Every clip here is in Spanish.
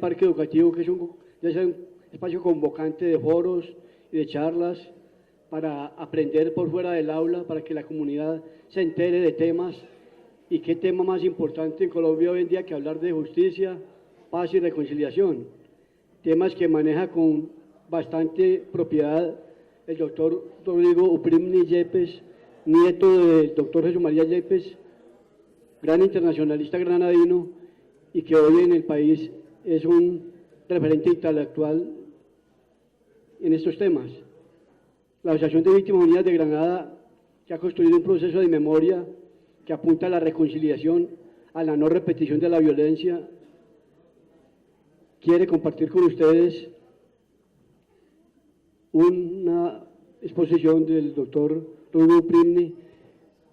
parque educativo, que debe ser un espacio convocante de foros y de charlas para aprender por fuera del aula, para que la comunidad se entere de temas. ¿Y qué tema más importante en Colombia hoy en día que hablar de justicia, paz y reconciliación? Temas que maneja con bastante propiedad el doctor Rodrigo Uprimni Yepes, nieto del doctor Jesús María Yepes, gran internacionalista granadino, y que hoy en el país es un referente intelectual en estos temas. La Asociación de Víctimas Unidas de Granada, que ha construido un proceso de memoria que apunta a la reconciliación, a la no repetición de la violencia, quiere compartir con ustedes una exposición del doctor Rodrigo Uprimni,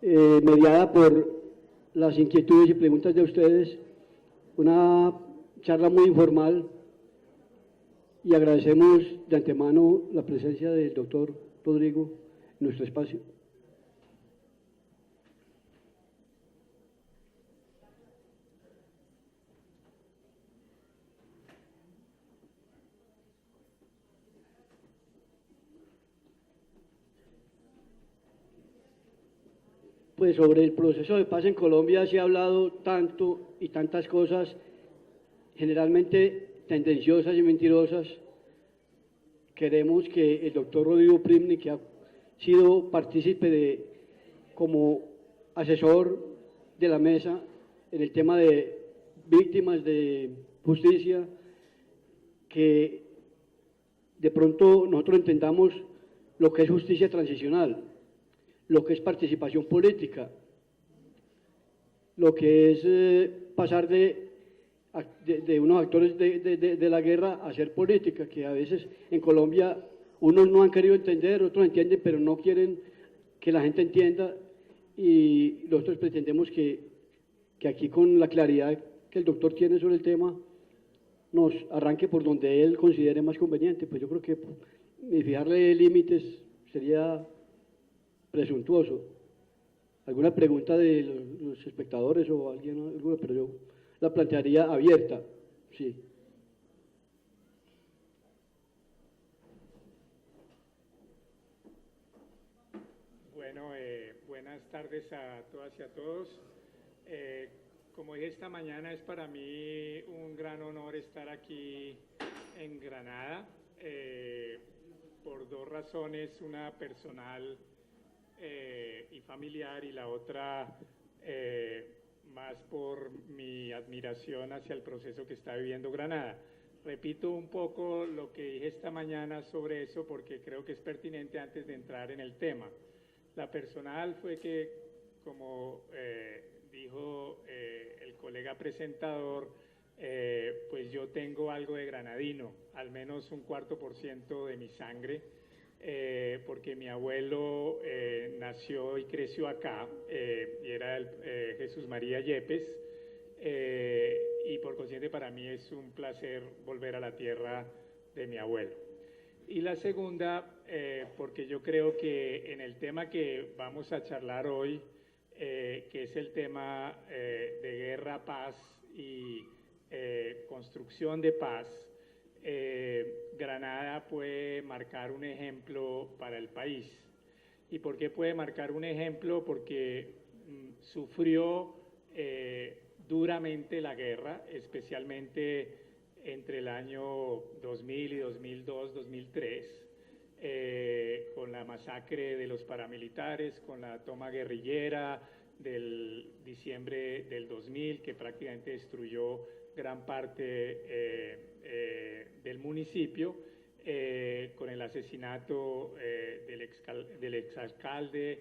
mediada por las inquietudes y preguntas de ustedes, una charla muy informal, y agradecemos de antemano la presencia del doctor Rodrigo en nuestro espacio. Pues sobre el proceso de paz en Colombia se ha hablado tanto y tantas cosas, generalmente tendenciosas y mentirosas. Queremos que el doctor Rodrigo Uprimni, que ha sido partícipe como asesor de la mesa en el tema de víctimas de justicia, que de pronto nosotros entendamos lo que es justicia transicional, lo que es participación política, lo que es pasar de unos actores de la guerra a hacer política, que a veces en Colombia unos no han querido entender, otros entienden, pero no quieren que la gente entienda, y nosotros pretendemos que aquí, con la claridad que el doctor tiene sobre el tema, nos arranque por donde él considere más conveniente. Pues yo creo que fijarle límites sería presuntuoso. ¿Alguna pregunta de los espectadores o alguien? Alguna, pero yo la plantearía abierta, sí. Bueno, buenas tardes a todas y a todos. Como dije esta mañana, es para mí un gran honor estar aquí en Granada, por dos razones, una personal y familiar, y la otra más por mi admiración hacia el proceso que está viviendo Granada. Repito un poco lo que dije esta mañana sobre eso porque creo que es pertinente antes de entrar en el tema. La personal fue que, como dijo el colega presentador, pues yo tengo algo de granadino, al menos un 4% de mi sangre, porque mi abuelo nació y creció acá, y era Jesús María Yepes, y por consiguiente para mí es un placer volver a la tierra de mi abuelo. Y la segunda, porque yo creo que en el tema que vamos a charlar hoy, que es el tema de guerra, paz y construcción de paz, Granada puede marcar un ejemplo para el país. ¿Y por qué puede marcar un ejemplo? Porque sufrió duramente la guerra, especialmente entre el año 2000 y 2002, 2003, con la masacre de los paramilitares, con la toma guerrillera del diciembre del 2000, que prácticamente destruyó gran parte del municipio, con el asesinato del exalcalde,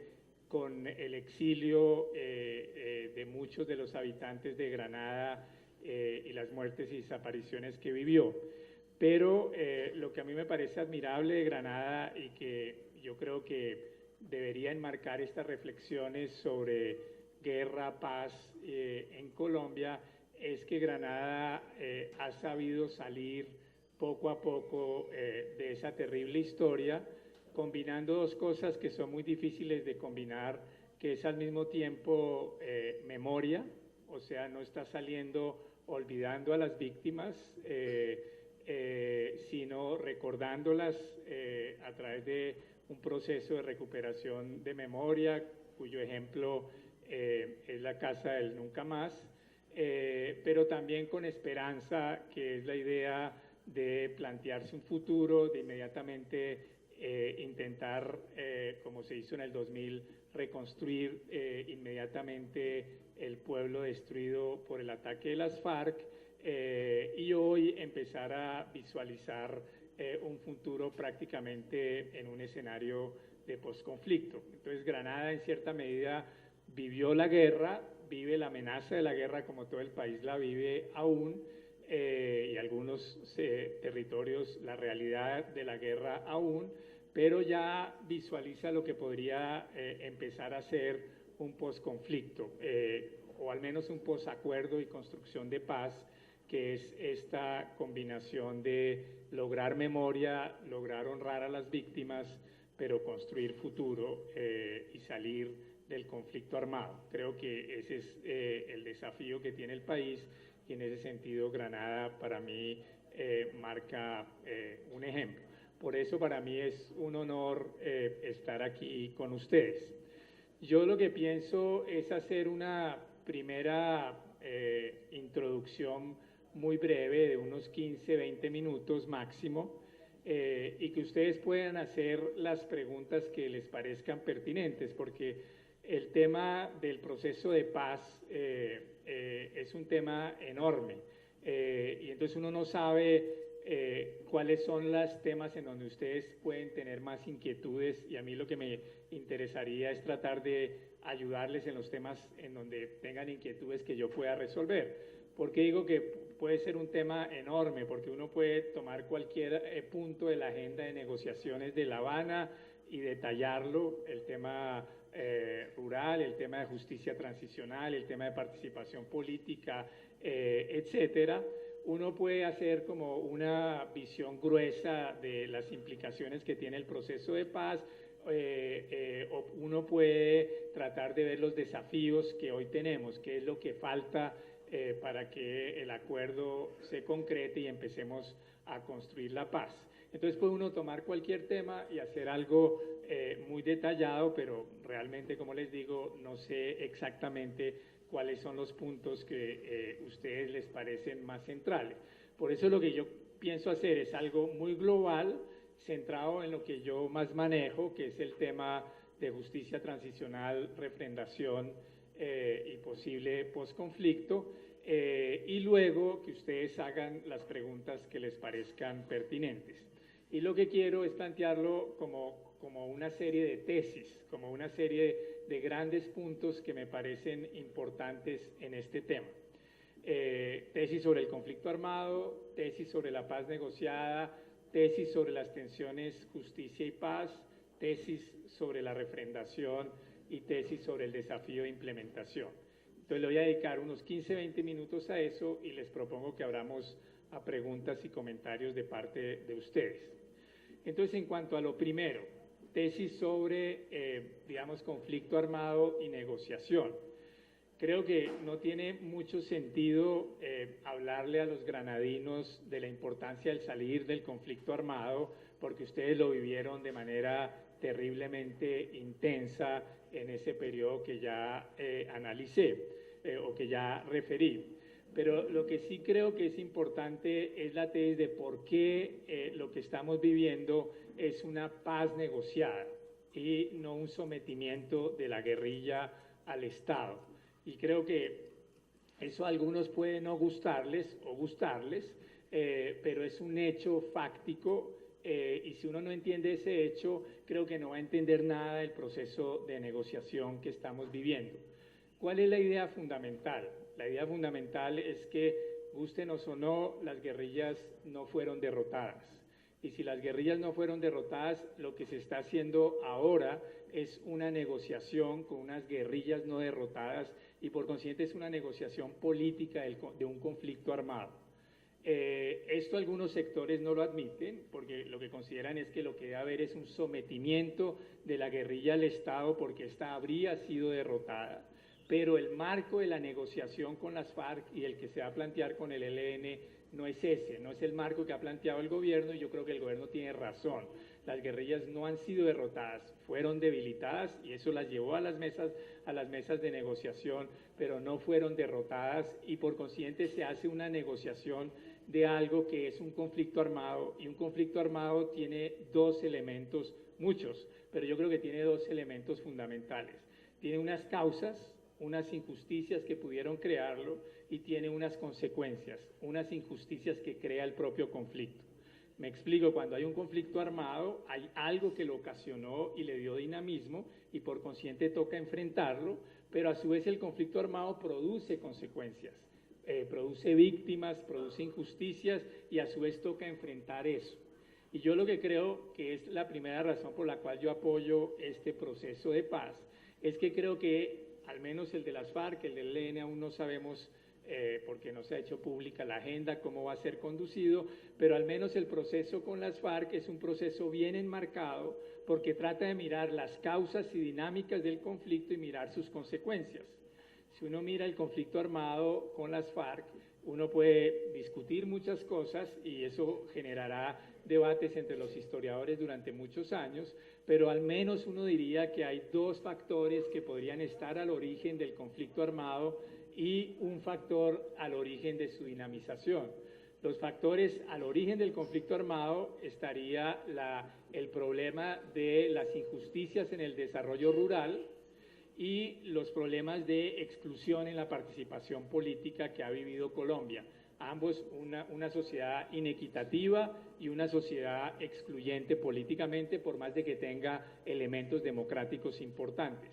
con el exilio de muchos de los habitantes de Granada y las muertes y desapariciones que vivió. Pero lo que a mí me parece admirable de Granada y que yo creo que debería enmarcar estas reflexiones sobre guerra, paz en Colombia, es que Granada ha sabido salir poco a poco de esa terrible historia, combinando dos cosas que son muy difíciles de combinar, que es al mismo tiempo memoria, o sea, no está saliendo olvidando a las víctimas, sino recordándolas a través de un proceso de recuperación de memoria, cuyo ejemplo es la Casa del Nunca Más, pero también con esperanza, que es la idea de plantearse un futuro, de inmediatamente intentar, como se hizo en el 2000, reconstruir inmediatamente el pueblo destruido por el ataque de las FARC, y hoy empezar a visualizar un futuro prácticamente en un escenario de posconflicto. Entonces Granada en cierta medida vivió la guerra, vive la amenaza de la guerra como todo el país la vive aún, y algunos territorios la realidad de la guerra aún, pero ya visualiza lo que podría empezar a ser un posconflicto, o al menos un posacuerdo y construcción de paz, que es esta combinación de lograr memoria, lograr honrar a las víctimas, pero construir futuro y salir del conflicto armado. Creo que ese es el desafío que tiene el país, y en ese sentido Granada para mí marca un ejemplo. Por eso para mí es un honor estar aquí con ustedes. Yo lo que pienso es hacer una primera introducción muy breve de unos 15, 20 minutos máximo, y que ustedes puedan hacer las preguntas que les parezcan pertinentes, porque el tema del proceso de paz es un tema enorme, y entonces uno no sabe cuáles son los temas en donde ustedes pueden tener más inquietudes, y a mí lo que me interesaría es tratar de ayudarles en los temas en donde tengan inquietudes que yo pueda resolver. ¿Por qué digo que puede ser un tema enorme? Porque uno puede tomar cualquier punto de la agenda de negociaciones de La Habana y detallarlo, el tema rural, el tema de justicia transicional, el tema de participación política, etcétera. Uno puede hacer como una visión gruesa de las implicaciones que tiene el proceso de paz, o uno puede tratar de ver los desafíos que hoy tenemos, qué es lo que falta para que el acuerdo se concrete y empecemos a construir la paz. Entonces puede uno tomar cualquier tema y hacer algo muy detallado, pero realmente, como les digo, no sé exactamente cuáles son los puntos que ustedes les parecen más centrales. Por eso lo que yo pienso hacer es algo muy global, centrado en lo que yo más manejo, que es el tema de justicia transicional, refrendación y posible posconflicto, y luego que ustedes hagan las preguntas que les parezcan pertinentes. Y lo que quiero es plantearlo como una serie de tesis, como una serie de grandes puntos que me parecen importantes en este tema. Tesis sobre el conflicto armado, tesis sobre la paz negociada, tesis sobre las tensiones justicia y paz, tesis sobre la refrendación y tesis sobre el desafío de implementación. Entonces le voy a dedicar unos 15-20 minutos a eso y les propongo que abramos a preguntas y comentarios de parte de ustedes. Entonces, en cuanto a lo primero, tesis sobre, digamos, conflicto armado y negociación. Creo que no tiene mucho sentido hablarle a los granadinos de la importancia del salir del conflicto armado, porque ustedes lo vivieron de manera terriblemente intensa en ese periodo que ya analicé o que ya referí. Pero lo que sí creo que es importante es la tesis de por qué lo que estamos viviendo es una paz negociada y no un sometimiento de la guerrilla al Estado. Y creo que eso a algunos puede no gustarles o gustarles, pero es un hecho fáctico, y si uno no entiende ese hecho, creo que no va a entender nada del proceso de negociación que estamos viviendo. ¿Cuál es la idea fundamental? La idea fundamental es que, gústenos o no, las guerrillas no fueron derrotadas. Y si las guerrillas no fueron derrotadas, lo que se está haciendo ahora es una negociación con unas guerrillas no derrotadas, y por consiguiente es una negociación política de un conflicto armado. Esto algunos sectores no lo admiten, porque lo que consideran es que lo que debe haber es un sometimiento de la guerrilla al Estado, porque ésta habría sido derrotada. pero el marco de la negociación con las FARC y el que se va a plantear con el ELN no es ese, no es el marco que ha planteado el gobierno, y yo creo que el gobierno tiene razón. Las guerrillas no han sido derrotadas, fueron debilitadas y eso las llevó a las mesas de negociación, pero no fueron derrotadas, y por consiguiente se hace una negociación de algo que es un conflicto armado, y un conflicto armado tiene dos elementos, muchos, pero yo creo que tiene dos elementos fundamentales. Tiene unas causas, unas injusticias que pudieron crearlo, y tiene unas consecuencias, unas injusticias que crea el propio conflicto. Me explico, cuando hay un conflicto armado, hay algo que lo ocasionó y le dio dinamismo, y por consiguiente toca enfrentarlo, pero a su vez el conflicto armado produce consecuencias, produce víctimas, produce injusticias, y a su vez toca enfrentar eso. Y yo lo que creo que es la primera razón por la cual yo apoyo este proceso de paz, es que creo que al menos el de las FARC, el del ELN, aún no sabemos, porque no se ha hecho pública la agenda, cómo va a ser conducido, pero al menos el proceso con las FARC es un proceso bien enmarcado, porque trata de mirar las causas y dinámicas del conflicto y mirar sus consecuencias. Si uno mira el conflicto armado con las FARC, uno puede discutir muchas cosas y eso generará debates entre los historiadores durante muchos años, pero al menos uno diría que hay dos factores que podrían estar al origen del conflicto armado y un factor al origen de su dinamización. Los factores al origen del conflicto armado estaría el problema de las injusticias en el desarrollo rural y los problemas de exclusión en la participación política que ha vivido Colombia. Ambos una sociedad inequitativa y una sociedad excluyente políticamente, por más de que tenga elementos democráticos importantes.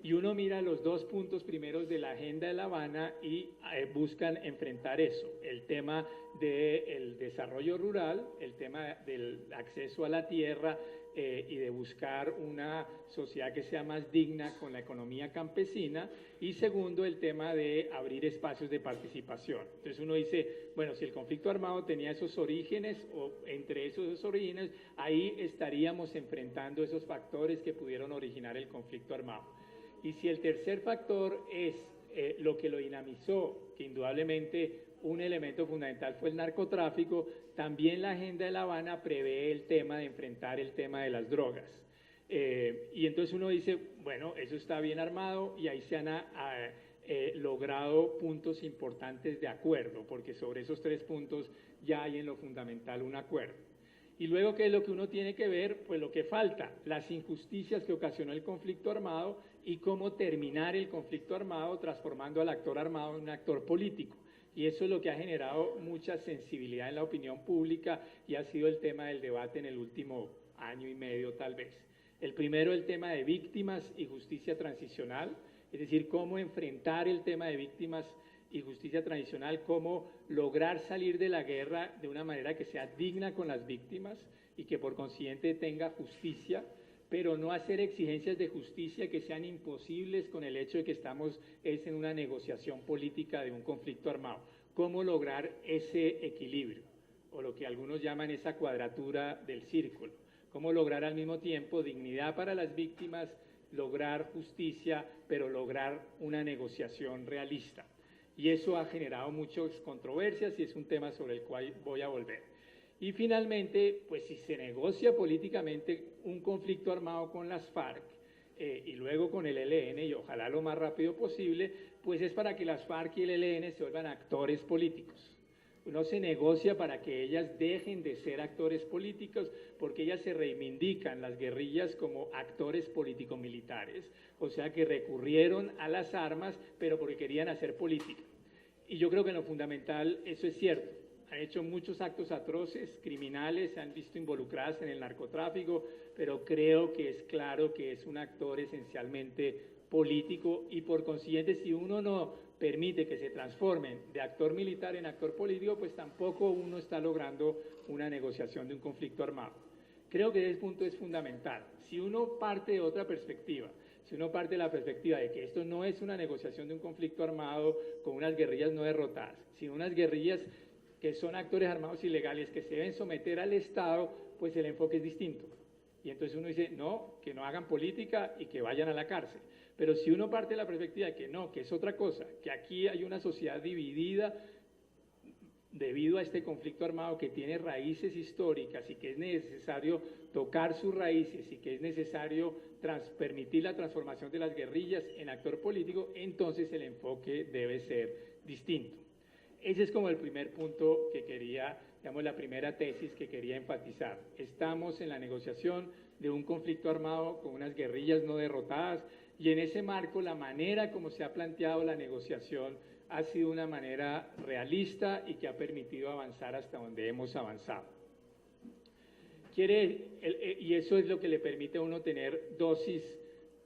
Y uno mira los dos puntos primeros de la Agenda de La Habana y buscan enfrentar eso, el tema del desarrollo rural, el tema del acceso a la tierra y de buscar una sociedad que sea más digna con la economía campesina, y segundo, el tema de abrir espacios de participación. Entonces uno dice, bueno, si el conflicto armado tenía esos orígenes, o entre esos dos orígenes, ahí estaríamos enfrentando esos factores que pudieron originar el conflicto armado. Y si el tercer factor es lo que lo dinamizó, que indudablemente un elemento fundamental fue el narcotráfico, también la Agenda de La Habana prevé el tema de enfrentar el tema de las drogas. Y entonces uno dice, bueno, eso está bien armado y ahí se han logrado puntos importantes de acuerdo, porque sobre esos tres puntos ya hay en lo fundamental un acuerdo. Y luego, ¿qué es lo que uno tiene que ver? Pues lo que falta, las injusticias que ocasionó el conflicto armado y cómo terminar el conflicto armado transformando al actor armado en un actor político. Y eso es lo que ha generado mucha sensibilidad en la opinión pública y ha sido el tema del debate en el último año y medio tal vez. El primero, el tema de víctimas y justicia transicional, es decir, cómo enfrentar el tema de víctimas y justicia transicional, cómo lograr salir de la guerra de una manera que sea digna con las víctimas y que por consiguiente tenga justicia, pero no hacer exigencias de justicia que sean imposibles con el hecho de que estamos en una negociación política de un conflicto armado. ¿Cómo lograr ese equilibrio? O lo que algunos llaman esa cuadratura del círculo. ¿Cómo lograr al mismo tiempo dignidad para las víctimas, lograr justicia, pero lograr una negociación realista? Y eso ha generado muchas controversias y es un tema sobre el cual voy a volver. Y finalmente, pues si se negocia políticamente un conflicto armado con las FARC y luego con el ELN, y ojalá lo más rápido posible, pues es para que las FARC y el ELN se vuelvan actores políticos. No se negocia para que ellas dejen de ser actores políticos, porque ellas se reivindican, las guerrillas, como actores político-militares, o sea que recurrieron a las armas, pero porque querían hacer política. Y yo creo que en lo fundamental eso es cierto. Han hecho muchos actos atroces, criminales, se han visto involucradas en el narcotráfico, pero creo que es claro que es un actor esencialmente político y por consiguiente si uno no permite que se transformen de actor militar en actor político, pues tampoco uno está logrando una negociación de un conflicto armado. Creo que ese punto es fundamental. Si uno parte de otra perspectiva, si uno parte de la perspectiva de que esto no es una negociación de un conflicto armado con unas guerrillas no derrotadas, sino unas guerrillas que son actores armados ilegales que se deben someter al Estado, pues el enfoque es distinto. Y entonces uno dice, no, que no hagan política y que vayan a la cárcel. Pero si uno parte de la perspectiva de que no, que es otra cosa, que aquí hay una sociedad dividida debido a este conflicto armado que tiene raíces históricas y que es necesario tocar sus raíces y que es necesario permitir la transformación de las guerrillas en actor político, entonces el enfoque debe ser distinto. Ese es como el primer punto que quería, digamos, la primera tesis que quería enfatizar. Estamos en la negociación de un conflicto armado con unas guerrillas no derrotadas y en ese marco la manera como se ha planteado la negociación ha sido una manera realista y que ha permitido avanzar hasta donde hemos avanzado. Y eso es lo que le permite a uno tener dosis,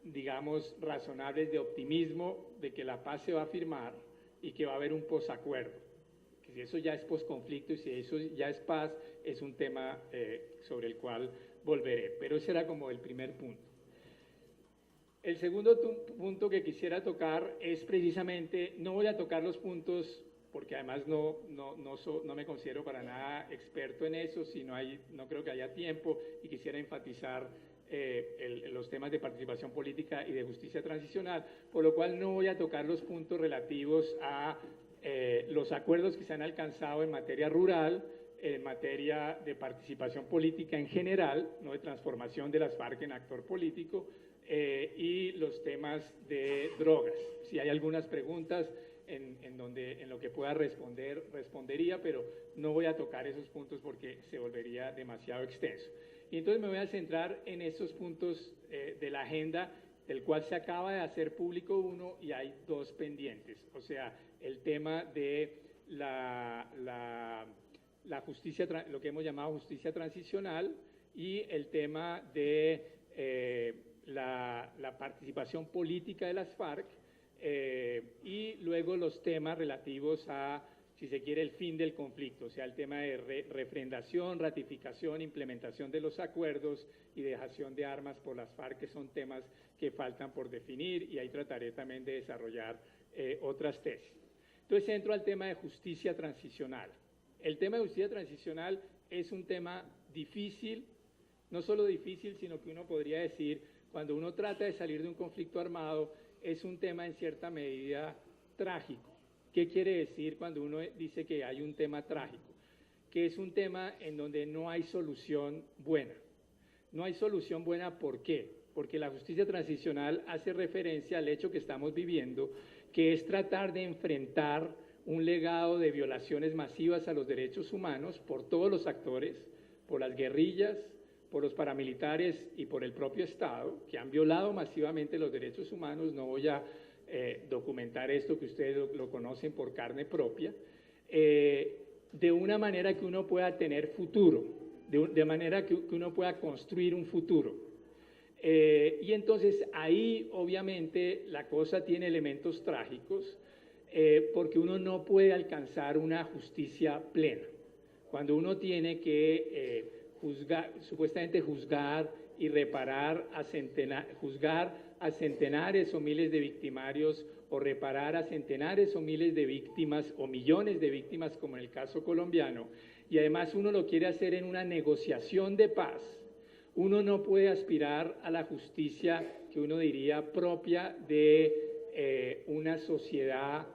digamos, razonables de optimismo de que la paz se va a firmar y que va a haber un posacuerdo. Que si eso ya es posconflicto y si eso ya es paz, es un tema sobre el cual volveré. Pero ese era como el primer punto. El segundo punto que quisiera tocar es precisamente, no voy a tocar los puntos porque además no me considero para nada experto en eso, no creo que haya tiempo y quisiera enfatizar los temas de participación política y de justicia transicional, por lo cual no voy a tocar los puntos relativos a los acuerdos que se han alcanzado en materia rural, en materia de participación política en general, no de transformación de las FARC en actor político, y los temas de drogas. Si hay algunas preguntas en lo que pueda responder, respondería, pero no voy a tocar esos puntos porque se volvería demasiado extenso. Y entonces me voy a centrar en esos puntos de la agenda, del cual se acaba de hacer público uno y hay dos pendientes. O sea, el tema de la justicia, lo que hemos llamado justicia transicional, y el tema de la participación política de las FARC, y luego los temas relativos a, si se quiere, el fin del conflicto, o sea, el tema de refrendación, ratificación, implementación de los acuerdos y dejación de armas por las FARC, que son temas que faltan por definir, y ahí trataré también de desarrollar otras tesis. Entonces entro al tema de justicia transicional. El tema de justicia transicional es un tema difícil, no solo difícil, sino que uno podría decir, cuando uno trata de salir de un conflicto armado, es un tema en cierta medida trágico. ¿Qué quiere decir cuando uno dice que hay un tema trágico? Que es un tema en donde no hay solución buena. No hay solución buena, ¿por qué? Porque la justicia transicional hace referencia al hecho que estamos viviendo, que es tratar de enfrentar un legado de violaciones masivas a los derechos humanos por todos los actores, por las guerrillas, por los paramilitares y por el propio Estado, que han violado masivamente los derechos humanos. No voy a documentar esto, que ustedes lo conocen por carne propia, de una manera que uno pueda tener futuro, de manera que uno pueda construir un futuro. Y entonces ahí obviamente la cosa tiene elementos trágicos, porque uno no puede alcanzar una justicia plena. Cuando uno tiene que supuestamente juzgar y reparar juzgar a centenares o miles de victimarios, o reparar a centenares o miles de víctimas o millones de víctimas, como en el caso colombiano, y además uno lo quiere hacer en una negociación de paz, uno no puede aspirar a la justicia que uno diría propia de una sociedad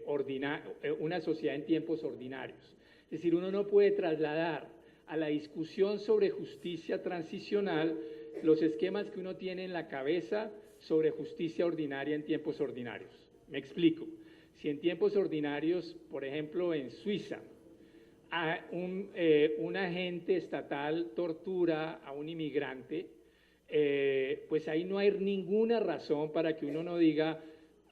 una sociedad en tiempos ordinarios. Es decir, uno no puede trasladar a la discusión sobre justicia transicional los esquemas que uno tiene en la cabeza sobre justicia ordinaria en tiempos ordinarios. Me explico. Si en tiempos ordinarios, por ejemplo, en Suiza, un agente estatal tortura a un inmigrante, pues ahí no hay ninguna razón para que uno no diga: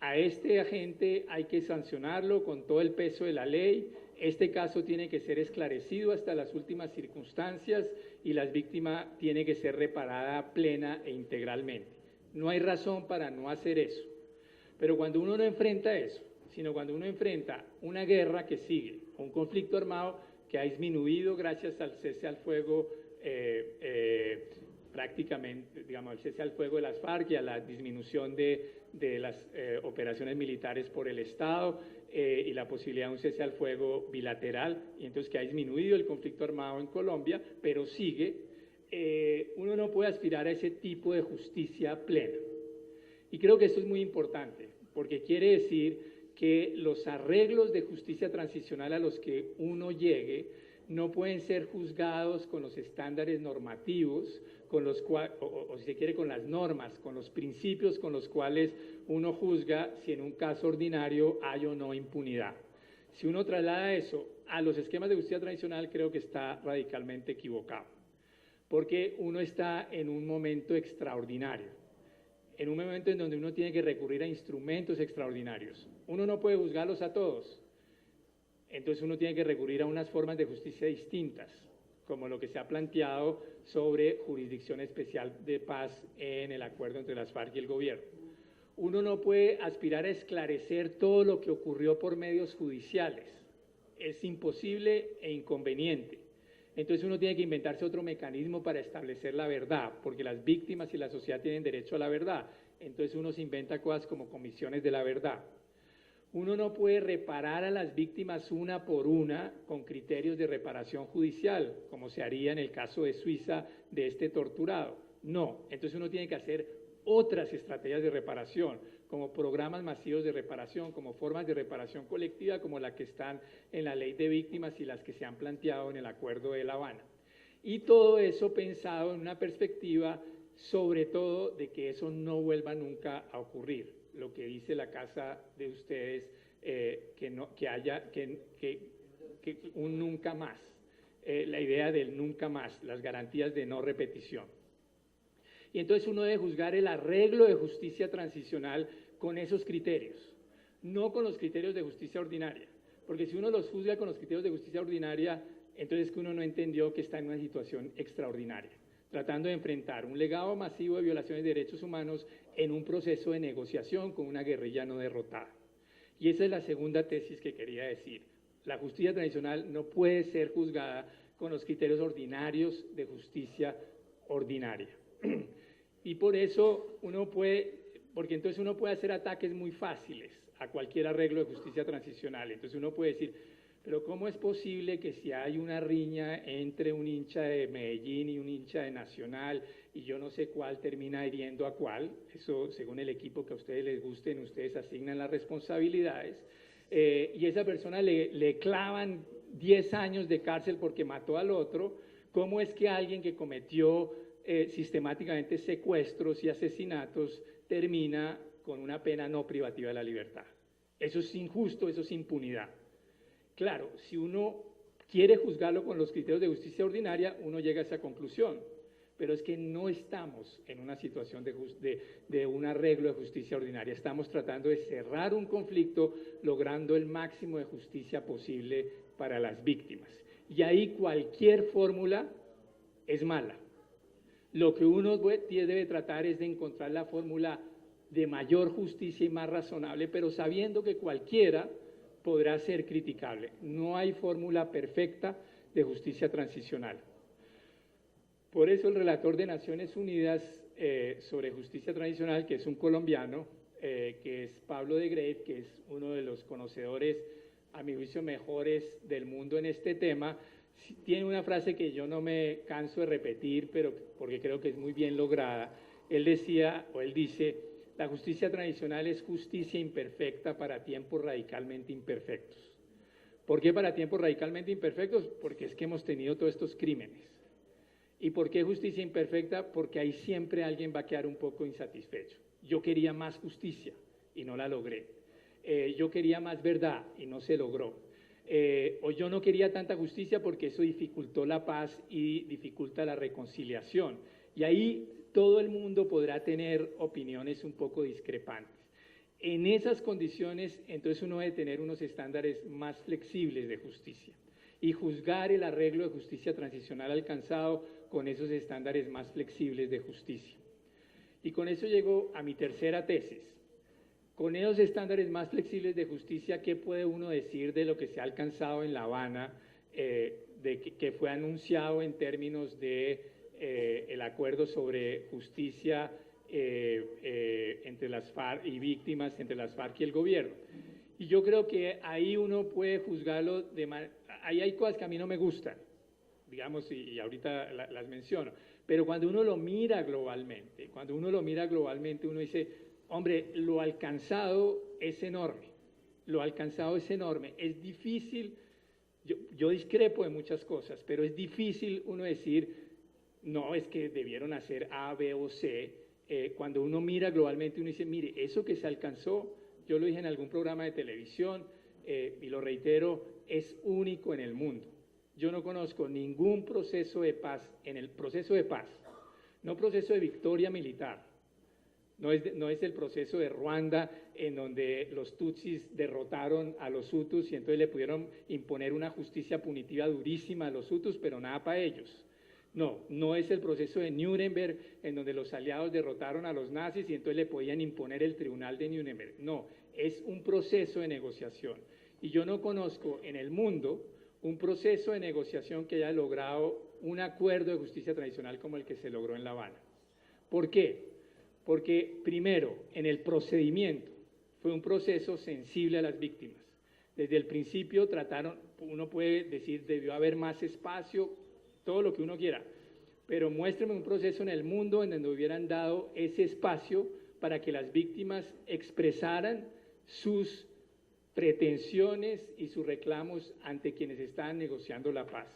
a este agente hay que sancionarlo con todo el peso de la ley, este caso tiene que ser esclarecido hasta las últimas circunstancias y la víctima tiene que ser reparada plena e integralmente. No hay razón para no hacer eso. Pero cuando uno no enfrenta eso, sino cuando uno enfrenta una guerra que sigue, un conflicto armado que ha disminuido gracias al cese al fuego, prácticamente, digamos, al cese al fuego de las FARC y a la disminución de las operaciones militares por el Estado, y la posibilidad de un cese al fuego bilateral, y entonces que ha disminuido el conflicto armado en Colombia, pero sigue, uno no puede aspirar a ese tipo de justicia plena. Y creo que esto es muy importante, porque quiere decir que los arreglos de justicia transicional a los que uno llegue no pueden ser juzgados con los estándares normativos, con los o si se quiere con las normas, con los principios con los cuales uno juzga si en un caso ordinario hay o no impunidad. Si uno traslada eso a los esquemas de justicia transicional, creo que está radicalmente equivocado, porque uno está en un momento extraordinario, en un momento en donde uno tiene que recurrir a instrumentos extraordinarios. Uno no puede juzgarlos a todos, entonces uno tiene que recurrir a unas formas de justicia distintas, como lo que se ha planteado sobre jurisdicción especial de paz en el acuerdo entre las FARC y el gobierno. Uno no puede aspirar a esclarecer todo lo que ocurrió por medios judiciales, es imposible e inconveniente. Entonces uno tiene que inventarse otro mecanismo para establecer la verdad, porque las víctimas y la sociedad tienen derecho a la verdad. Entonces uno se inventa cosas como comisiones de la verdad. Uno no puede reparar a las víctimas una por una con criterios de reparación judicial, como se haría en el caso de Suiza de este torturado. No, entonces uno tiene que hacer otras estrategias de reparación, como programas masivos de reparación, como formas de reparación colectiva, como las que están en la ley de víctimas y las que se han planteado en el Acuerdo de La Habana. Y todo eso pensado en una perspectiva, sobre todo, de que eso no vuelva nunca a ocurrir. Lo que dice la casa de ustedes, que haya un nunca más, la idea del nunca más, las garantías de no repetición. Y entonces uno debe juzgar el arreglo de justicia transicional con esos criterios, no con los criterios de justicia ordinaria, porque si uno los juzga con los criterios de justicia ordinaria, entonces es que uno no entendió que está en una situación extraordinaria, tratando de enfrentar un legado masivo de violaciones de derechos humanos en un proceso de negociación con una guerrilla no derrotada. Y esa es la segunda tesis que quería decir. La justicia transicional no puede ser juzgada con los criterios ordinarios de justicia ordinaria. Y por eso porque entonces uno puede hacer ataques muy fáciles a cualquier arreglo de justicia transicional. Entonces uno puede decir, pero ¿cómo es posible que si hay una riña entre un hincha de Medellín y un hincha de Nacional y yo no sé cuál termina hiriendo a cuál? Eso, según el equipo que a ustedes les gusten, ustedes asignan las responsabilidades. Y esa persona le clavan 10 años de cárcel porque mató al otro. ¿Cómo es que alguien que cometió sistemáticamente secuestros y asesinatos termina con una pena no privativa de la libertad? Eso es injusto, eso es impunidad. Claro, si uno quiere juzgarlo con los criterios de justicia ordinaria, uno llega a esa conclusión, pero es que no estamos en una situación de un arreglo de justicia ordinaria, estamos tratando de cerrar un conflicto logrando el máximo de justicia posible para las víctimas. Y ahí cualquier fórmula es mala. Lo que uno debe tratar es de encontrar la fórmula de mayor justicia y más razonable, pero sabiendo que cualquiera podrá ser criticable. No hay fórmula perfecta de justicia transicional. Por eso el relator de Naciones Unidas sobre justicia transicional, que es un colombiano, que es Pablo de Greve, que es uno de los conocedores, a mi juicio, mejores del mundo en este tema, tiene una frase que yo no me canso de repetir, pero porque creo que es muy bien lograda. Él dice, la justicia transicional es justicia imperfecta para tiempos radicalmente imperfectos. ¿Por qué para tiempos radicalmente imperfectos? Porque es que hemos tenido todos estos crímenes. ¿Y por qué justicia imperfecta? Porque ahí siempre alguien va a quedar un poco insatisfecho. Yo quería más justicia y no la logré. Yo quería más verdad y no se logró. O yo no quería tanta justicia porque eso dificultó la paz y dificulta la reconciliación. Y ahí todo el mundo podrá tener opiniones un poco discrepantes. En esas condiciones, entonces uno debe tener unos estándares más flexibles de justicia y juzgar el arreglo de justicia transicional alcanzado con esos estándares más flexibles de justicia. Y con eso llego a mi tercera tesis. Con esos estándares más flexibles de justicia, ¿qué puede uno decir de lo que se ha alcanzado en La Habana, que fue anunciado en términos de el acuerdo sobre justicia entre las FARC y víctimas entre las FARC y el gobierno? Y yo creo que ahí uno puede juzgarlo ahí hay cosas que a mí no me gustan, digamos, y ahorita las menciono, pero cuando uno lo mira globalmente, uno dice, Hombre, lo alcanzado es enorme, lo alcanzado es enorme. Es difícil, yo discrepo de muchas cosas, pero es difícil uno decir, no, es que debieron hacer A, B o C. Cuando uno mira globalmente, uno dice, mire, eso que se alcanzó, yo lo dije en algún programa de televisión, y lo reitero, es único en el mundo. Yo no conozco ningún proceso de paz, en el proceso de paz, no proceso de victoria militar, no es el proceso de Ruanda en donde los Tutsis derrotaron a los Hutus y entonces le pudieron imponer una justicia punitiva durísima a los Hutus, pero nada para ellos. No es el proceso de Nuremberg en donde los aliados derrotaron a los nazis y entonces le podían imponer el tribunal de Nuremberg. No, es un proceso de negociación. Y yo no conozco en el mundo un proceso de negociación que haya logrado un acuerdo de justicia tradicional como el que se logró en La Habana. ¿Por qué? Porque, primero, en el procedimiento fue un proceso sensible a las víctimas. Desde el principio trataron, uno puede decir, debió haber más espacio, todo lo que uno quiera, pero muéstrame un proceso en el mundo en donde hubieran dado ese espacio para que las víctimas expresaran sus pretensiones y sus reclamos ante quienes estaban negociando la paz.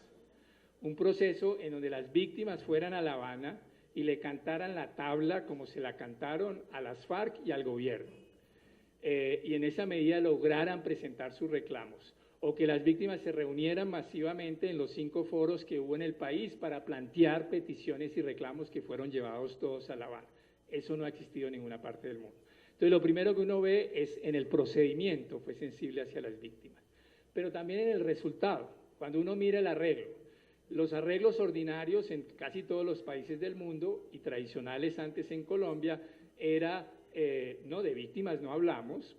Un proceso en donde las víctimas fueran a La Habana y le cantaran la tabla como se la cantaron a las FARC y al gobierno. Y en esa medida lograran presentar sus reclamos. O que las víctimas se reunieran masivamente en los 5 foros que hubo en el país para plantear peticiones y reclamos que fueron llevados todos a La Habana. Eso no ha existido en ninguna parte del mundo. Entonces, lo primero que uno ve es en el procedimiento fue sensible hacia las víctimas, pero también en el resultado. Cuando uno mira el arreglo, los arreglos ordinarios en casi todos los países del mundo y tradicionales antes en Colombia era, no, de víctimas no hablamos,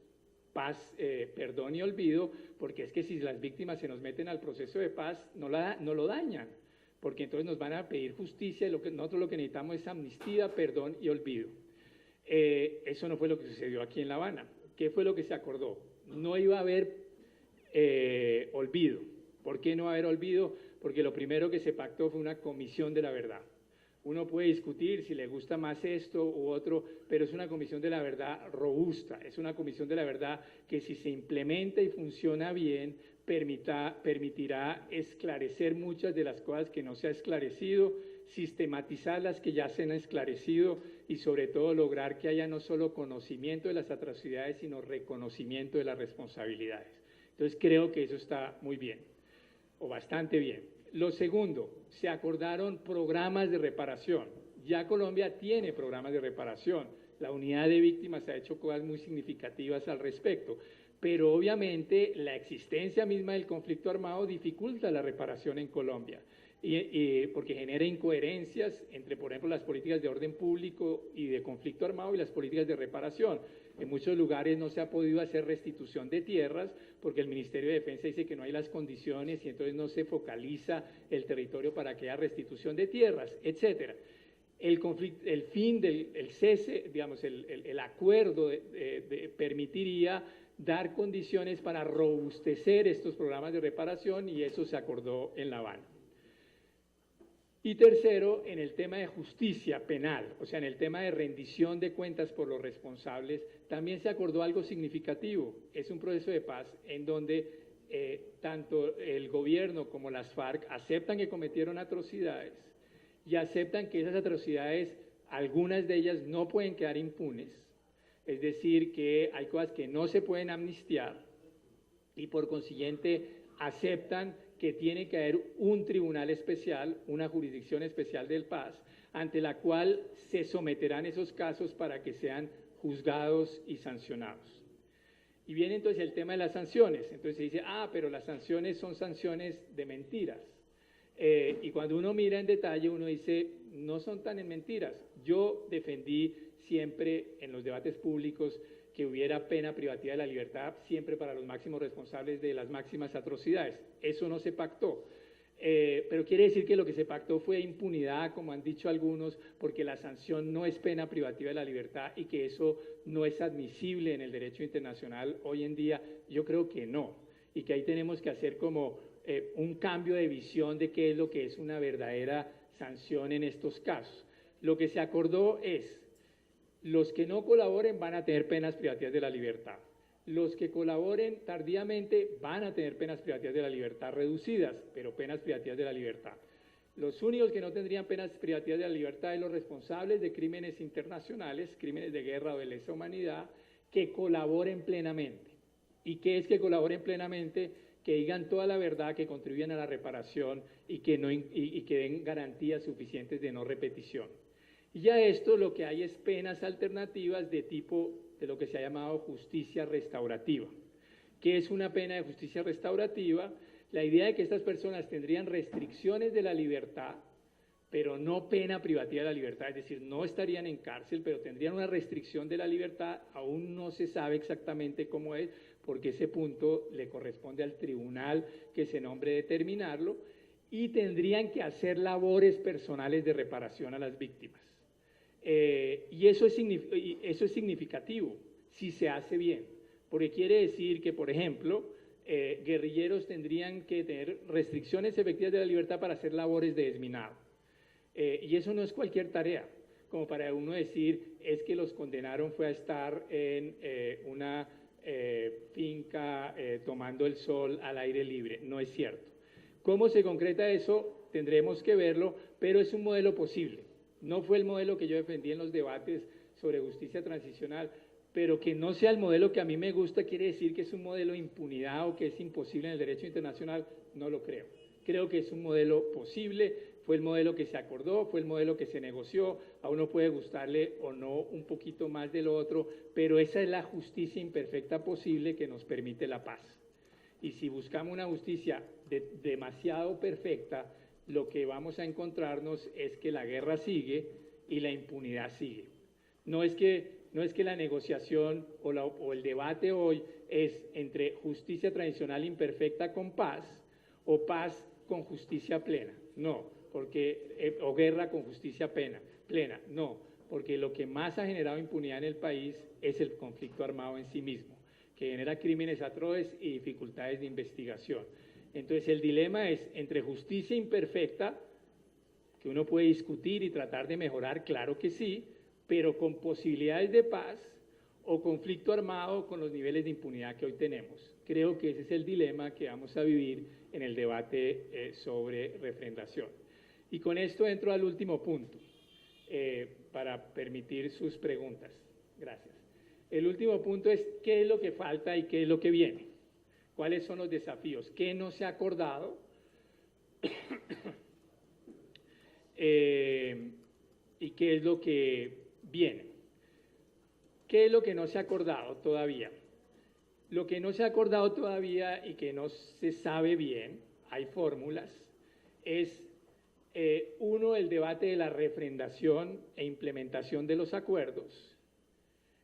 paz, perdón y olvido, porque es que si las víctimas se nos meten al proceso de paz, no lo dañan, porque entonces nos van a pedir justicia y nosotros lo que necesitamos es amnistía, perdón y olvido. Eso no fue lo que sucedió aquí en La Habana. ¿Qué fue lo que se acordó? No iba a haber olvido. ¿Por qué no va a haber olvido? Porque lo primero que se pactó fue una comisión de la verdad. Uno puede discutir si le gusta más esto u otro, pero es una comisión de la verdad robusta, es una comisión de la verdad que si se implementa y funciona bien, permitirá esclarecer muchas de las cosas que no se ha esclarecido, sistematizar las que ya se han esclarecido y sobre todo lograr que haya no solo conocimiento de las atrocidades, sino reconocimiento de las responsabilidades. Entonces creo que eso está muy bien, o bastante bien. Lo segundo, se acordaron programas de reparación. Ya Colombia tiene programas de reparación. La unidad de víctimas ha hecho cosas muy significativas al respecto. Pero obviamente la existencia misma del conflicto armado dificulta la reparación en Colombia. Porque genera incoherencias entre, por ejemplo, las políticas de orden público y de conflicto armado y las políticas de reparación. En muchos lugares no se ha podido hacer restitución de tierras porque el Ministerio de Defensa dice que no hay las condiciones y entonces no se focaliza el territorio para que haya restitución de tierras, etcétera. El fin del cese, digamos, el acuerdo permitiría dar condiciones para robustecer estos programas de reparación y eso se acordó en La Habana. Y tercero, en el tema de justicia penal, o sea, en el tema de rendición de cuentas por los responsables, también se acordó algo significativo. Es un proceso de paz en donde tanto el gobierno como las FARC aceptan que cometieron atrocidades y aceptan que esas atrocidades, algunas de ellas no pueden quedar impunes, es decir, que hay cosas que no se pueden amnistiar y por consiguiente aceptan que tiene que haber un tribunal especial, una jurisdicción especial del paz, ante la cual se someterán esos casos para que sean juzgados y sancionados. Y viene entonces el tema de las sanciones. Entonces se dice, pero las sanciones son sanciones de mentiras. Y cuando uno mira en detalle, uno dice, no son tan en mentiras. Yo defendí siempre en los debates públicos que hubiera pena privativa de la libertad siempre para los máximos responsables de las máximas atrocidades. Eso no se pactó. Pero quiere decir que lo que se pactó fue impunidad, como han dicho algunos, porque la sanción no es pena privativa de la libertad y que eso no es admisible en el derecho internacional hoy en día. Yo creo que no, y que ahí tenemos que hacer como un cambio de visión de qué es lo que es una verdadera sanción en estos casos. Lo que se acordó es Los que no colaboren van a tener penas privativas de la libertad. Los que colaboren tardíamente van a tener penas privativas de la libertad reducidas, pero penas privativas de la libertad. Los únicos que no tendrían penas privativas de la libertad son los responsables de crímenes internacionales, crímenes de guerra o de lesa humanidad, que colaboren plenamente. ¿Y qué es que colaboren plenamente? Que digan toda la verdad, que contribuyan a la reparación y que den garantías suficientes de no repetición. Y ya esto lo que hay es penas alternativas de tipo de lo que se ha llamado justicia restaurativa. ¿Qué es una pena de justicia restaurativa? La idea de que estas personas tendrían restricciones de la libertad, pero no pena privativa de la libertad, es decir, no estarían en cárcel, pero tendrían una restricción de la libertad, aún no se sabe exactamente cómo es, porque ese punto le corresponde al tribunal que se nombre determinarlo, y tendrían que hacer labores personales de reparación a las víctimas. Y eso es significativo si se hace bien, porque quiere decir que, por ejemplo, guerrilleros tendrían que tener restricciones efectivas de la libertad para hacer labores de desminado. Y eso no es cualquier tarea, como para uno decir, es que los condenaron fue a estar en una finca tomando el sol al aire libre. No es cierto. ¿Cómo se concreta eso? Tendremos que verlo, pero es un modelo posible. No fue el modelo que yo defendí en los debates sobre justicia transicional, pero que no sea el modelo que a mí me gusta quiere decir que es un modelo de impunidad o que es imposible en el derecho internacional. No lo creo. Creo que es un modelo posible, fue el modelo que se acordó, fue el modelo que se negoció, a uno puede gustarle o no un poquito más de lo otro, pero esa es la justicia imperfecta posible que nos permite la paz. Y si buscamos una justicia demasiado perfecta, lo que vamos a encontrarnos es que la guerra sigue y la impunidad sigue. No es que la negociación o el debate hoy es entre justicia tradicional imperfecta con paz o paz con justicia plena. No, o guerra con justicia plena. No, porque lo que más ha generado impunidad en el país es el conflicto armado en sí mismo, que genera crímenes atroces y dificultades de investigación. Entonces el dilema es entre justicia imperfecta, que uno puede discutir y tratar de mejorar, claro que sí, pero con posibilidades de paz, o conflicto armado con los niveles de impunidad que hoy tenemos. Creo que ese es el dilema que vamos a vivir en el debate sobre refrendación. Y con esto entro al último punto, para permitir sus preguntas. Gracias. El último punto es qué es lo que falta y qué es lo que viene. ¿Cuáles son los desafíos? ¿Qué no se ha acordado? ¿Y qué es lo que viene? ¿Qué es lo que no se ha acordado todavía? Lo que no se ha acordado todavía y que no se sabe bien, hay fórmulas, es uno, el debate de la refrendación e implementación de los acuerdos,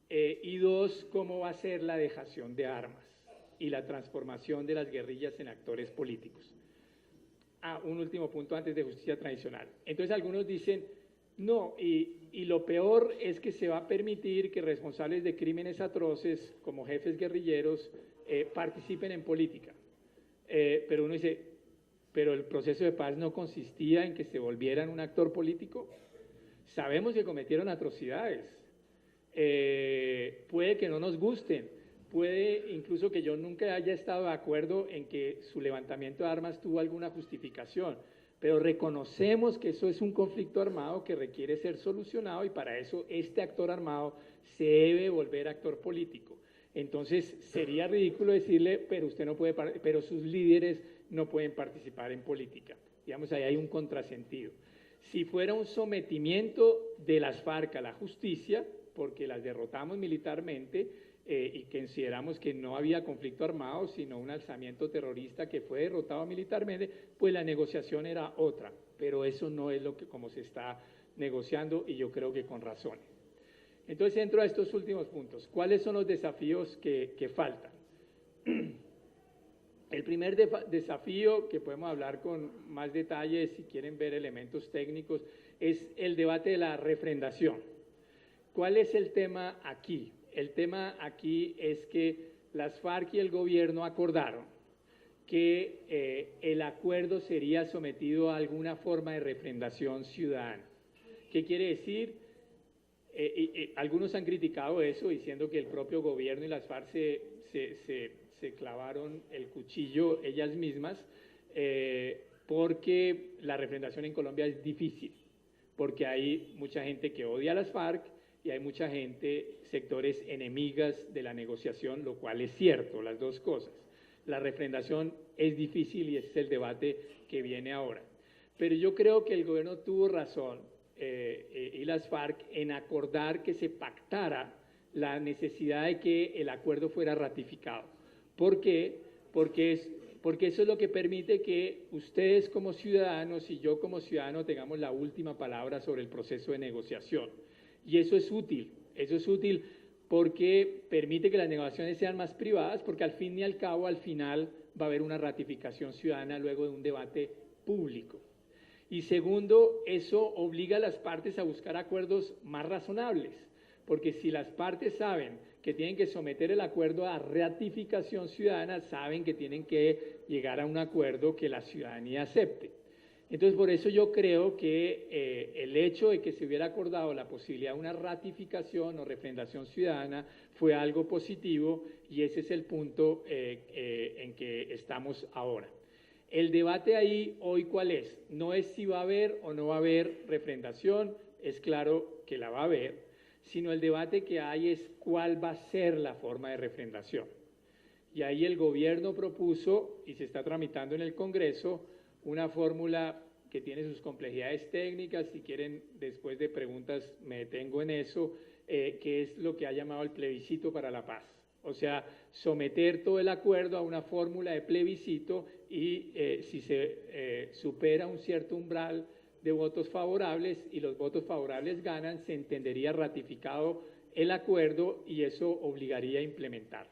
y dos, cómo va a ser la dejación de armas y la transformación de las guerrillas en actores políticos. Un último punto antes de justicia tradicional. Entonces algunos dicen, no, y lo peor es que se va a permitir que responsables de crímenes atroces, como jefes guerrilleros, participen en política. Pero uno dice, ¿pero el proceso de paz no consistía en que se volvieran un actor político? Sabemos que cometieron atrocidades. Puede que no nos gusten, puede incluso que yo nunca haya estado de acuerdo en que su levantamiento de armas tuvo alguna justificación, pero reconocemos que eso es un conflicto armado que requiere ser solucionado y para eso este actor armado se debe volver actor político. Entonces sería ridículo decirle, pero usted no puede, pero sus líderes no pueden participar en política. Digamos, ahí hay un contrasentido. Si fuera un sometimiento de las FARC a la justicia, porque las derrotamos militarmente, y consideramos que no había conflicto armado, sino un alzamiento terrorista que fue derrotado militarmente, pues la negociación era otra, pero eso no es lo que como se está negociando y yo creo que con razones. Entonces entro a estos últimos puntos. ¿Cuáles son los desafíos que faltan? El primer desafío, que podemos hablar con más detalle si quieren ver elementos técnicos, es el debate de la refrendación. ¿Cuál es el tema aquí? El tema aquí es que las FARC y el gobierno acordaron que el acuerdo sería sometido a alguna forma de refrendación ciudadana. ¿Qué quiere decir? Algunos han criticado eso, diciendo que el propio gobierno y las FARC se clavaron el cuchillo ellas mismas, porque la refrendación en Colombia es difícil, porque hay mucha gente que odia a las FARC y hay mucha gente, sectores enemigas de la negociación, lo cual es cierto, las dos cosas. La refrendación es difícil y ese es el debate que viene ahora. Pero yo creo que el gobierno tuvo razón, y las FARC, en acordar que se pactara la necesidad de que el acuerdo fuera ratificado. ¿Por qué? Porque eso es lo que permite que ustedes como ciudadanos y yo como ciudadano tengamos la última palabra sobre el proceso de negociación. Y eso es útil porque permite que las negociaciones sean más privadas, porque al fin y al cabo, al final, va a haber una ratificación ciudadana luego de un debate público. Y segundo, eso obliga a las partes a buscar acuerdos más razonables, porque si las partes saben que tienen que someter el acuerdo a ratificación ciudadana, saben que tienen que llegar a un acuerdo que la ciudadanía acepte. Entonces, por eso yo creo que el hecho de que se hubiera acordado la posibilidad de una ratificación o refrendación ciudadana fue algo positivo y ese es el punto en que estamos ahora. El debate ahí hoy, ¿cuál es? No es si va a haber o no va a haber refrendación, es claro que la va a haber, sino el debate que hay es cuál va a ser la forma de refrendación. Y ahí el gobierno propuso, y se está tramitando en el Congreso, una fórmula que tiene sus complejidades técnicas, si quieren después de preguntas me detengo en eso, que es lo que ha llamado el plebiscito para la paz. O sea, someter todo el acuerdo a una fórmula de plebiscito y si se supera un cierto umbral de votos favorables y los votos favorables ganan, se entendería ratificado el acuerdo y eso obligaría a implementar.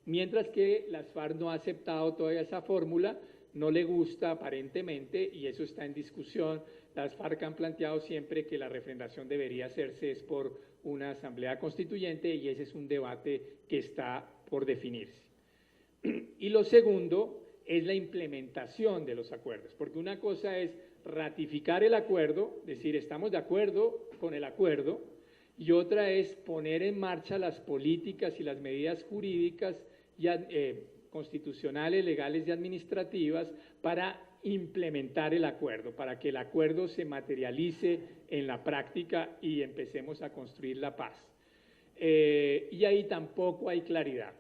Mientras que las FARC no ha aceptado toda esa fórmula, no le gusta aparentemente y eso está en discusión. Las FARC han planteado siempre que la refrendación debería hacerse es por una asamblea constituyente y ese es un debate que está por definirse. Y lo segundo es la implementación de los acuerdos, porque una cosa es ratificar el acuerdo, decir estamos de acuerdo con el acuerdo, y otra es poner en marcha las políticas y las medidas jurídicas y constitucionales, legales y administrativas para implementar el acuerdo, para que el acuerdo se materialice en la práctica y empecemos a construir la paz. Y ahí tampoco hay claridad.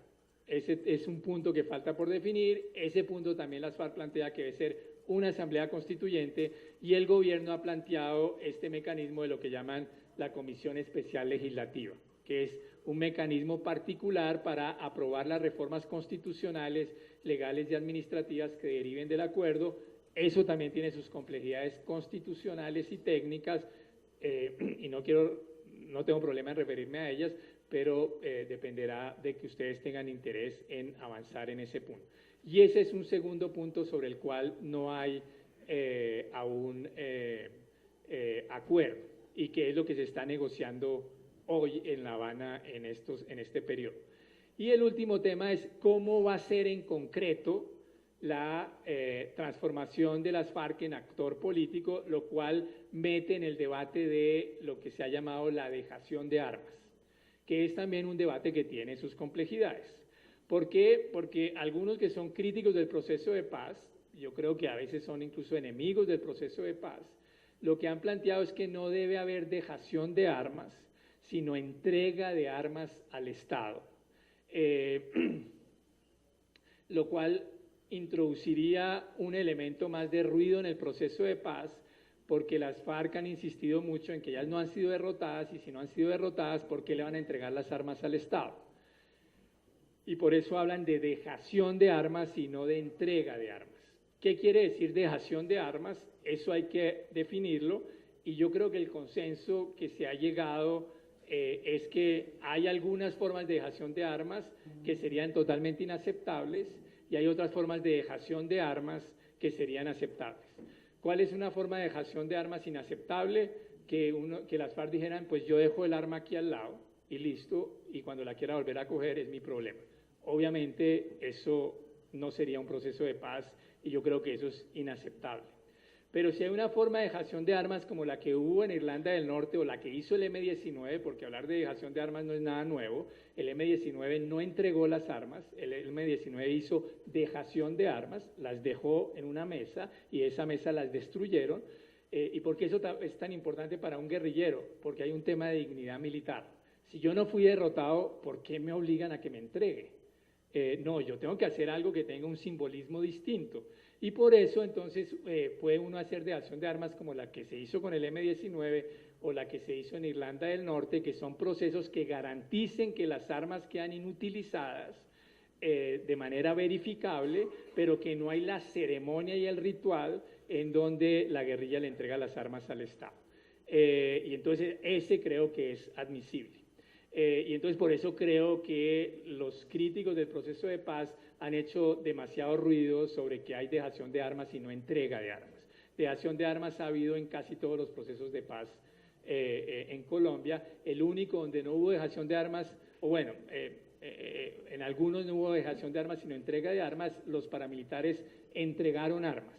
Ese es un punto que falta por definir. Ese punto también las FARC plantea que debe ser una asamblea constituyente y el gobierno ha planteado este mecanismo de lo que llaman la Comisión Especial Legislativa, que es un mecanismo particular para aprobar las reformas constitucionales, legales y administrativas que deriven del acuerdo. Eso también tiene sus complejidades constitucionales y técnicas y no tengo problema en referirme a ellas, pero dependerá de que ustedes tengan interés en avanzar en ese punto. Y ese es un segundo punto sobre el cual no hay aún acuerdo y que es lo que se está negociando hoy en La Habana en este periodo. Y el último tema es cómo va a ser en concreto la transformación de las FARC en actor político, lo cual mete en el debate de lo que se ha llamado la dejación de armas, que es también un debate que tiene sus complejidades. ¿Por qué? Porque algunos que son críticos del proceso de paz, yo creo que a veces son incluso enemigos del proceso de paz, lo que han planteado es que no debe haber dejación de armas, sino entrega de armas al Estado, lo cual introduciría un elemento más de ruido en el proceso de paz, porque las FARC han insistido mucho en que ellas no han sido derrotadas, y si no han sido derrotadas, ¿por qué le van a entregar las armas al Estado? Y por eso hablan de dejación de armas y no de entrega de armas. ¿Qué quiere decir dejación de armas? Eso hay que definirlo, y yo creo que el consenso que se ha llegado es que hay algunas formas de dejación de armas que serían totalmente inaceptables y hay otras formas de dejación de armas que serían aceptables. ¿Cuál es una forma de dejación de armas inaceptable? Que las FARC dijeran, pues yo dejo el arma aquí al lado y listo, y cuando la quiera volver a coger es mi problema. Obviamente eso no sería un proceso de paz y yo creo que eso es inaceptable. Pero si hay una forma de dejación de armas como la que hubo en Irlanda del Norte o la que hizo el M-19, porque hablar de dejación de armas no es nada nuevo, el M-19 no entregó las armas, el M-19 hizo dejación de armas, las dejó en una mesa y esa mesa las destruyeron. ¿Y por qué eso es tan importante para un guerrillero? Porque hay un tema de dignidad militar. Si yo no fui derrotado, ¿por qué me obligan a que me entregue? No, yo tengo que hacer algo que tenga un simbolismo distinto. Y por eso, entonces, puede uno hacer dejación de armas como la que se hizo con el M-19 o la que se hizo en Irlanda del Norte, que son procesos que garanticen que las armas quedan inutilizadas de manera verificable, pero que no hay la ceremonia y el ritual en donde la guerrilla le entrega las armas al Estado. Y entonces, ese creo que es admisible. Y entonces por eso creo que los críticos del proceso de paz han hecho demasiado ruido sobre que hay dejación de armas y no entrega de armas. Dejación de armas ha habido en casi todos los procesos de paz en Colombia. El único donde no hubo dejación de armas, o bueno, en algunos no hubo dejación de armas sino entrega de armas, los paramilitares entregaron armas.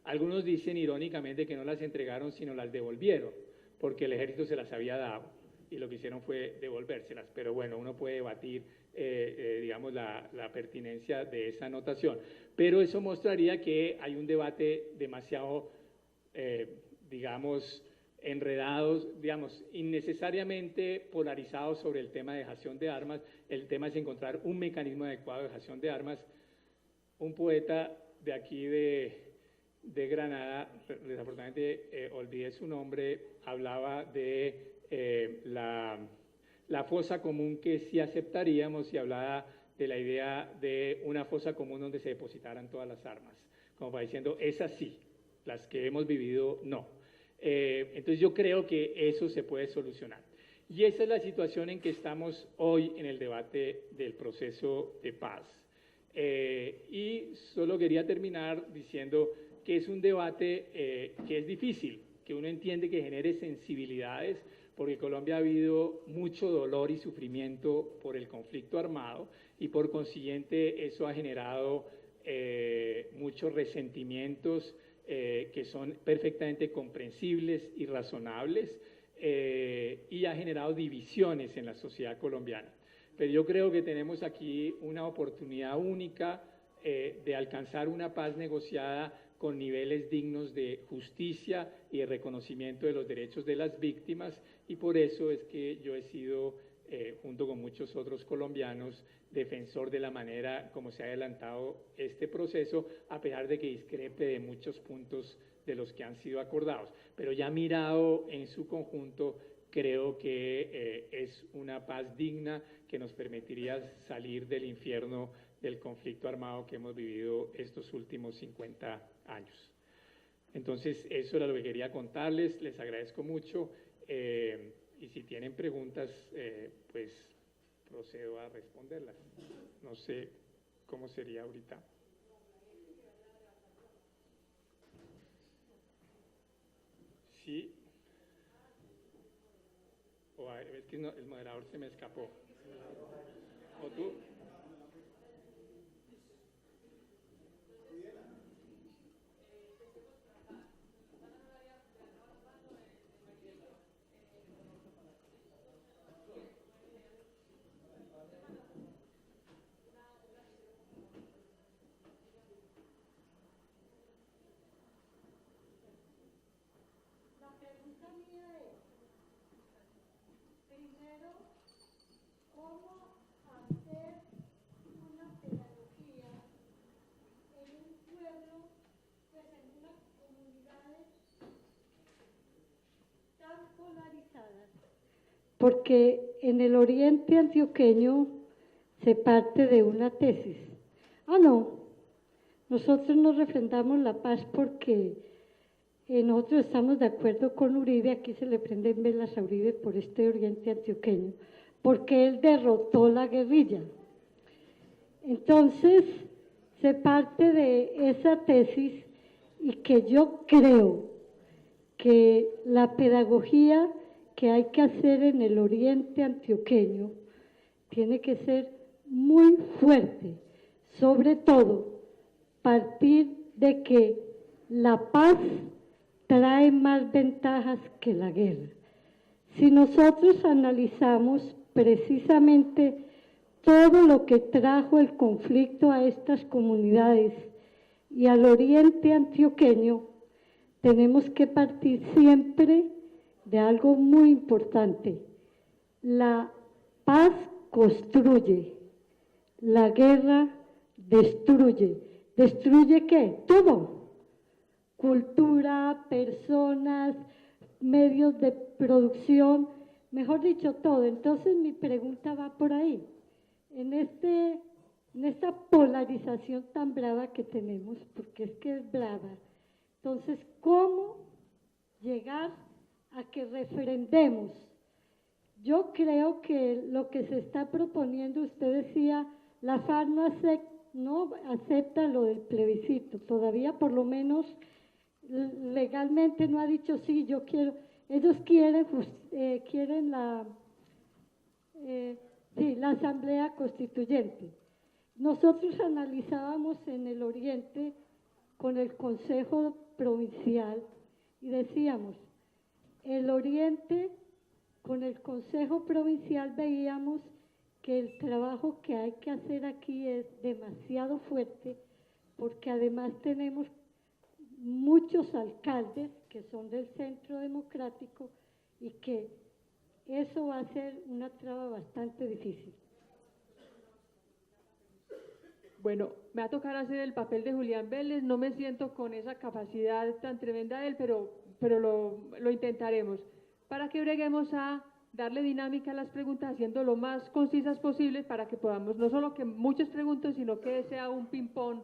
Algunos dicen irónicamente que no las entregaron sino las devolvieron, porque el ejército se las había dado y lo que hicieron fue devolvérselas. Pero bueno, uno puede debatir, digamos, la pertinencia de esa anotación. Pero eso mostraría que hay un debate demasiado, digamos, enredados, digamos, innecesariamente polarizados sobre el tema de dejación de armas. El tema es encontrar un mecanismo adecuado de dejación de armas. Un poeta de aquí de Granada, desafortunadamente olvidé su nombre, hablaba de la fosa común que sí aceptaríamos y hablaba de la idea de una fosa común donde se depositaran todas las armas, como va diciendo, esas sí, las que hemos vivido no. Entonces yo creo que eso se puede solucionar. Y esa es la situación en que estamos hoy en el debate del proceso de paz. Y solo quería terminar diciendo que es un debate que es difícil, que uno entiende que genere sensibilidades, porque en Colombia ha habido mucho dolor y sufrimiento por el conflicto armado y por consiguiente eso ha generado muchos resentimientos que son perfectamente comprensibles y razonables y ha generado divisiones en la sociedad colombiana. Pero yo creo que tenemos aquí una oportunidad única de alcanzar una paz negociada con niveles dignos de justicia y de reconocimiento de los derechos de las víctimas, y por eso es que yo he sido, junto con muchos otros colombianos, defensor de la manera como se ha adelantado este proceso, a pesar de que discrepe de muchos puntos de los que han sido acordados. Pero ya mirado en su conjunto, creo que es una paz digna que nos permitiría salir del infierno del conflicto armado que hemos vivido estos últimos 50 años. Entonces, eso era lo que quería contarles, les agradezco mucho y si tienen preguntas, pues procedo a responderlas. No sé cómo sería ahorita. Sí. Es que no, el moderador se me escapó. ¿O tú? ¿Cómo hacer una pedagogía en un pueblo, pues en unas comunidades tan polarizadas? Porque en el oriente antioqueño se parte de una tesis. No, nosotros no refrendamos la paz porque nosotros estamos de acuerdo con Uribe, aquí se le prenden velas a Uribe por este oriente antioqueño, porque él derrotó la guerrilla. Entonces, se parte de esa tesis y que yo creo que la pedagogía que hay que hacer en el oriente antioqueño tiene que ser muy fuerte, sobre todo partir de que la paz trae más ventajas que la guerra. Si nosotros analizamos precisamente todo lo que trajo el conflicto a estas comunidades y al oriente antioqueño, tenemos que partir siempre de algo muy importante. La paz construye, la guerra destruye. ¿Destruye qué? Todo. Cultura, personas, medios de producción, mejor dicho, todo. Entonces mi pregunta va por ahí. En esta polarización tan brava que tenemos, porque es que es brava, entonces, ¿cómo llegar a que refrendemos? Yo creo que lo que se está proponiendo, usted decía, la FARC no acepta lo del plebiscito, todavía por lo menos legalmente no ha dicho sí, yo quiero, ellos quieren la asamblea constituyente. Nosotros analizábamos en el oriente con el Consejo Provincial y decíamos, el oriente con el Consejo Provincial veíamos que el trabajo que hay que hacer aquí es demasiado fuerte porque además tenemos muchos alcaldes que son del Centro Democrático y que eso va a ser una traba bastante difícil. Bueno, me va a tocar hacer el papel de Julián Vélez, no me siento con esa capacidad tan tremenda de él, pero lo intentaremos, para que breguemos a darle dinámica a las preguntas, haciendo lo más concisas posibles para que podamos, no solo que muchos pregunten, sino que sea un ping-pong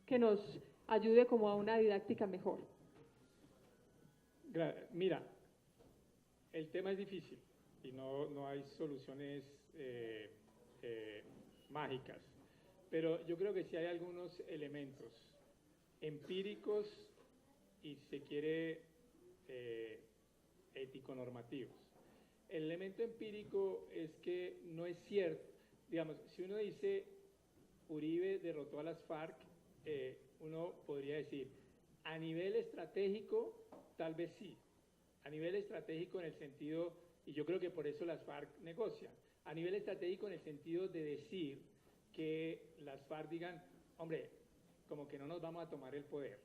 que nos ayude como a una didáctica mejor. Mira, el tema es difícil y no hay soluciones mágicas. Pero yo creo que sí hay algunos elementos empíricos y, si se quiere, ético-normativos. El elemento empírico es que no es cierto, digamos, si uno dice Uribe derrotó a las FARC, uno podría decir, a nivel estratégico, tal vez sí, a nivel estratégico en el sentido, y yo creo que por eso las FARC negocian, a nivel estratégico en el sentido de decir que las FARC digan, hombre, como que no nos vamos a tomar el poder.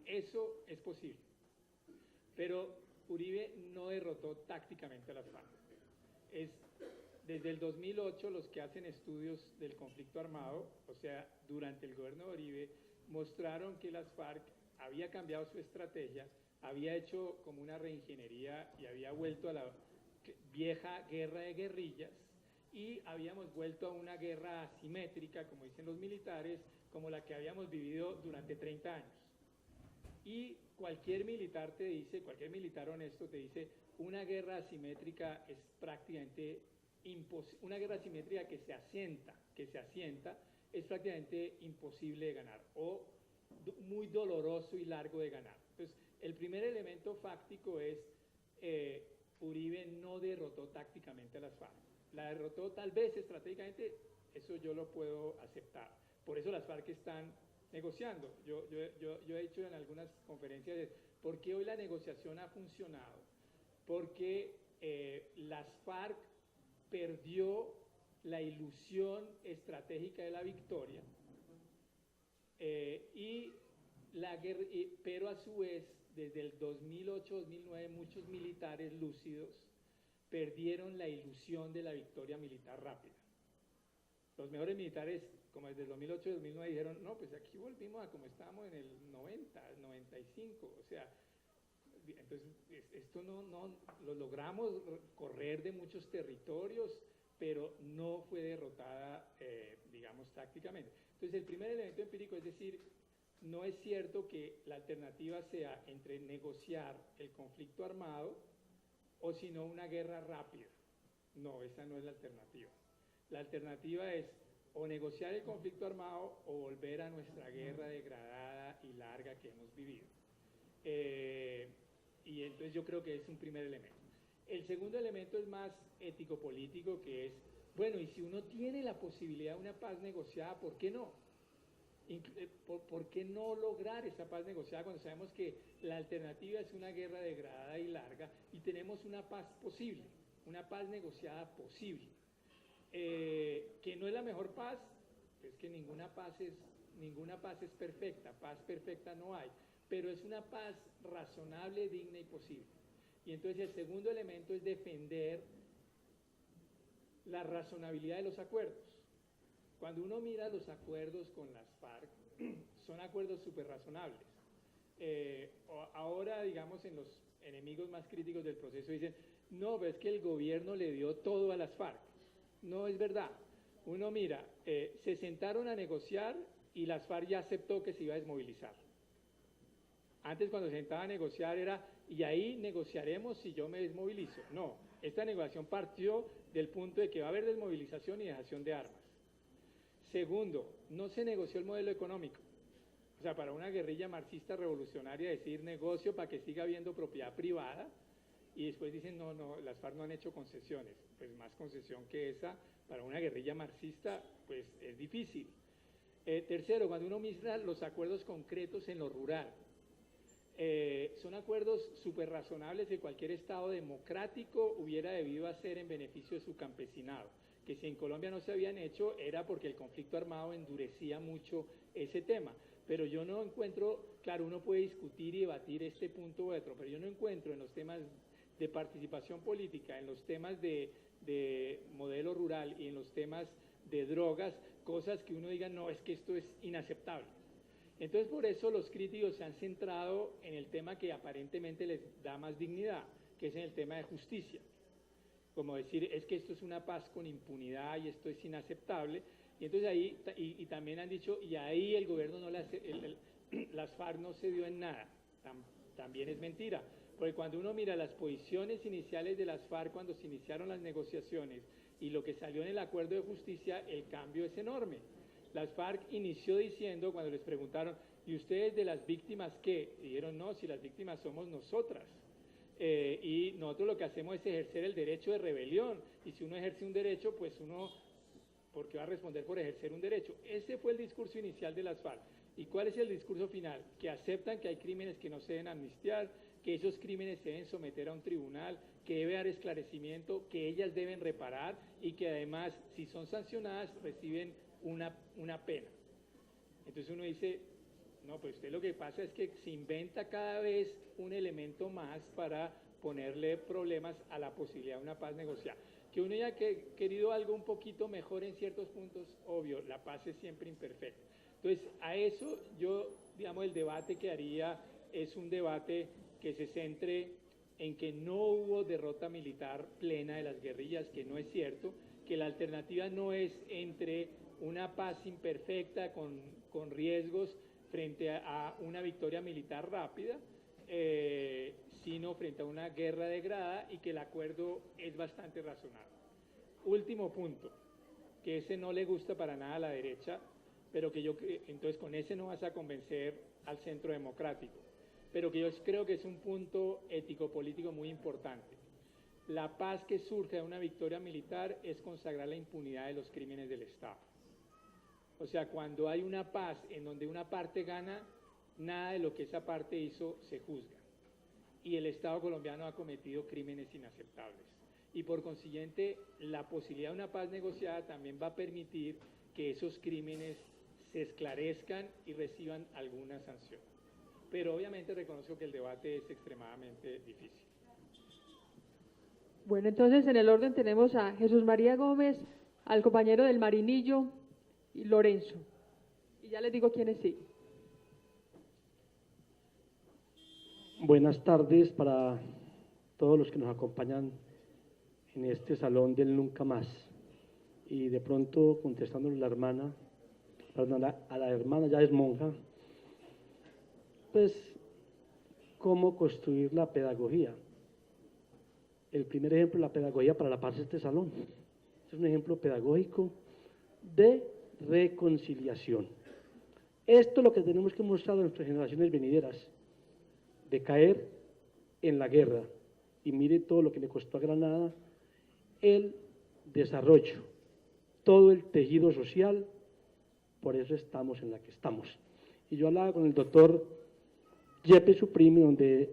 Eso es posible. Pero Uribe no derrotó tácticamente a las FARC. Desde el 2008 los que hacen estudios del conflicto armado, o sea, durante el gobierno de Uribe, mostraron que las FARC había cambiado su estrategia, había hecho como una reingeniería y había vuelto a la vieja guerra de guerrillas, y habíamos vuelto a una guerra asimétrica, como dicen los militares, como la que habíamos vivido durante 30 años. Y cualquier militar te dice, cualquier militar honesto te dice, una guerra asimétrica es prácticamente imposible, una guerra asimétrica que se asienta, es prácticamente imposible de ganar, o muy doloroso y largo de ganar. Entonces, el primer elemento fáctico es, Uribe no derrotó tácticamente a las FARC. La derrotó tal vez estratégicamente, eso yo lo puedo aceptar. Por eso las FARC están negociando. Yo he dicho en algunas conferencias, ¿por qué hoy la negociación ha funcionado? Porque las FARC perdió la ilusión estratégica de la victoria, pero a su vez, desde el 2008-2009, muchos militares lúcidos perdieron la ilusión de la victoria militar rápida. Los mejores militares, como desde el 2008-2009, dijeron, no, pues aquí volvimos a como estábamos en el 90, 95, o sea, entonces esto no lo logramos correr de muchos territorios, pero no fue derrotada, digamos, tácticamente. Entonces el primer elemento empírico es decir, no es cierto que la alternativa sea entre negociar el conflicto armado o si no una guerra rápida. No, esa no es la alternativa. La alternativa es o negociar el conflicto armado o volver a nuestra guerra degradada y larga que hemos vivido. Y entonces yo creo que es un primer elemento. El segundo elemento es más ético-político, que es, bueno, y si uno tiene la posibilidad de una paz negociada, ¿por qué no? ¿Por qué no lograr esa paz negociada cuando sabemos que la alternativa es una guerra degradada y larga y tenemos una paz posible, una paz negociada posible? Que no es la mejor paz, es que ninguna paz es perfecta, paz perfecta no hay, pero es una paz razonable, digna y posible. Y entonces el segundo elemento es defender la razonabilidad de los acuerdos. Cuando uno mira los acuerdos con las FARC, son acuerdos súper razonables. Ahora, digamos, en los enemigos más críticos del proceso dicen, no, pero es que el gobierno le dio todo a las FARC. No es verdad. Uno mira, se sentaron a negociar y las FARC ya aceptó que se iba a desmovilizar. Antes, cuando se sentaba a negociar era, y ahí negociaremos si yo me desmovilizo. No, esta negociación partió del punto de que va a haber desmovilización y dejación de armas. Segundo, no se negoció el modelo económico. O sea, para una guerrilla marxista revolucionaria decir negocio para que siga habiendo propiedad privada y después dicen, no, las FARC no han hecho concesiones. Pues más concesión que esa para una guerrilla marxista, pues es difícil. Tercero, cuando uno mira los acuerdos concretos en lo rural, son acuerdos súper razonables que cualquier Estado democrático hubiera debido hacer en beneficio de su campesinado, que si en Colombia no se habían hecho era porque el conflicto armado endurecía mucho ese tema. Pero yo no encuentro, claro, uno puede discutir y debatir este punto u otro, pero yo no encuentro en los temas de participación política, en los temas de modelo rural y en los temas de drogas, cosas que uno diga, no, es que esto es inaceptable. Entonces, por eso los críticos se han centrado en el tema que aparentemente les da más dignidad, que es en el tema de justicia. Como decir, es que esto es una paz con impunidad y esto es inaceptable. Y entonces ahí, y también han dicho, y ahí el gobierno no las FARC no se dio en nada. También es mentira. Porque cuando uno mira las posiciones iniciales de las FARC cuando se iniciaron las negociaciones y lo que salió en el acuerdo de justicia, el cambio es enorme. Las FARC inició diciendo, cuando les preguntaron, ¿y ustedes de las víctimas qué? Y dijeron, no, si las víctimas somos nosotras. Y nosotros lo que hacemos es ejercer el derecho de rebelión. Y si uno ejerce un derecho, pues uno, ¿por qué va a responder por ejercer un derecho? Ese fue el discurso inicial de las FARC. ¿Y cuál es el discurso final? Que aceptan que hay crímenes que no se deben amnistiar, que esos crímenes se deben someter a un tribunal, que debe dar esclarecimiento, que ellas deben reparar y que además, si son sancionadas, reciben una pena. Entonces uno dice, no, pues usted lo que pasa es que se inventa cada vez un elemento más para ponerle problemas a la posibilidad de una paz negociada. Que uno haya querido algo un poquito mejor en ciertos puntos, obvio, la paz es siempre imperfecta. Entonces, a eso yo, digamos, el debate que haría es un debate que se centre en que no hubo derrota militar plena de las guerrillas, que no es cierto, que la alternativa no es entre una paz imperfecta con riesgos frente a una victoria militar rápida, sino frente a una guerra degradada y que el acuerdo es bastante razonable. Último punto, que ese no le gusta para nada a la derecha, pero que entonces con ese no vas a convencer al centro democrático, pero que yo creo que es un punto ético-político muy importante. La paz que surge de una victoria militar es consagrar la impunidad de los crímenes del Estado. O sea, cuando hay una paz en donde una parte gana, nada de lo que esa parte hizo se juzga. Y el Estado colombiano ha cometido crímenes inaceptables. Y por consiguiente, la posibilidad de una paz negociada también va a permitir que esos crímenes se esclarezcan y reciban alguna sanción. Pero obviamente reconozco que el debate es extremadamente difícil. Bueno, entonces en el orden tenemos a Jesús María Gómez, al compañero del Marinillo y Lorenzo. Y ya les digo quiénes sí. Buenas tardes para todos los que nos acompañan en este salón del Nunca Más. Y de pronto, contestándole a la hermana ya es monja, pues, ¿cómo construir la pedagogía? El primer ejemplo de la pedagogía para la paz es este salón. Es un ejemplo pedagógico de reconciliación. Esto es lo que tenemos que mostrar a nuestras generaciones venideras, de caer en la guerra. Y mire todo lo que le costó a Granada el desarrollo, todo el tejido social por eso estamos en la que estamos. Y yo hablaba con el doctor Yepes Suprimi, donde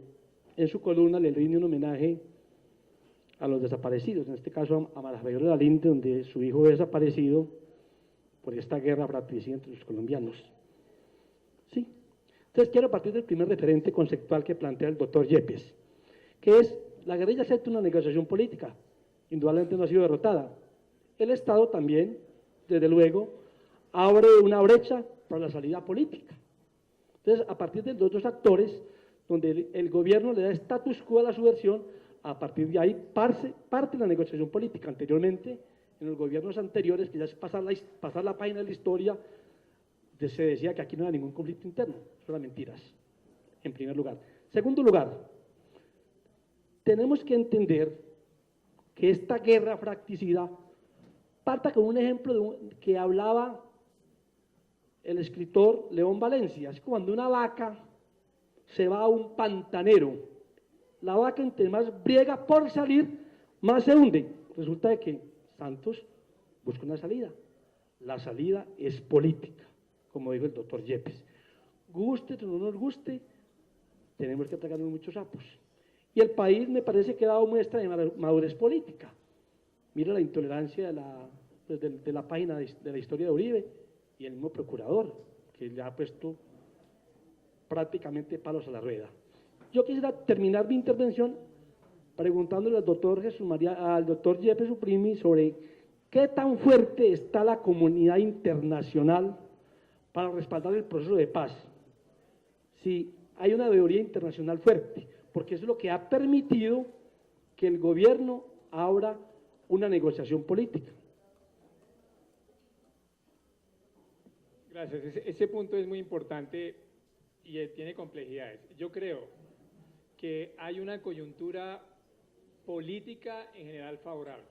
en su columna le rinde un homenaje a los desaparecidos, en este caso a María Fabiola Lalinde, donde su hijo es desaparecido por esta guerra fratricida entre los colombianos. ¿Sí? Entonces quiero partir del primer referente conceptual que plantea el doctor Yepes, que es: la guerrilla acepta una negociación política, indudablemente no ha sido derrotada. El Estado también, desde luego, abre una brecha para la salida política. Entonces, a partir de los dos actores, donde el gobierno le da status quo a la subversión, a partir de ahí parte la negociación política. Anteriormente, en los gobiernos anteriores, que ya es pasar la página de la historia, se decía que aquí no había ningún conflicto interno. Eso eran mentiras, en primer lugar. Segundo lugar, tenemos que entender que esta guerra fratricida parta con un ejemplo que hablaba el escritor León Valencia. Es cuando una vaca se va a un pantanero. La vaca, entre más briega por salir, más se hunde. Resulta de que Santos busca una salida. La salida es política, como dijo el doctor Yepes. Guste o no nos guste, tenemos que tragarnos muchos sapos. Y el país me parece que ha dado muestra de madurez política. Mira la intolerancia de la página de la historia de Uribe y el mismo procurador, que le ha puesto prácticamente palos a la rueda. Yo quisiera terminar mi intervención preguntándole al doctor Yepes Suprimi sobre qué tan fuerte está la comunidad internacional para respaldar el proceso de paz. Si hay una mayoría internacional fuerte, porque eso es lo que ha permitido que el gobierno abra una negociación política. Gracias. Ese punto es muy importante y tiene complejidades. Yo creo que hay una coyuntura política en general favorable.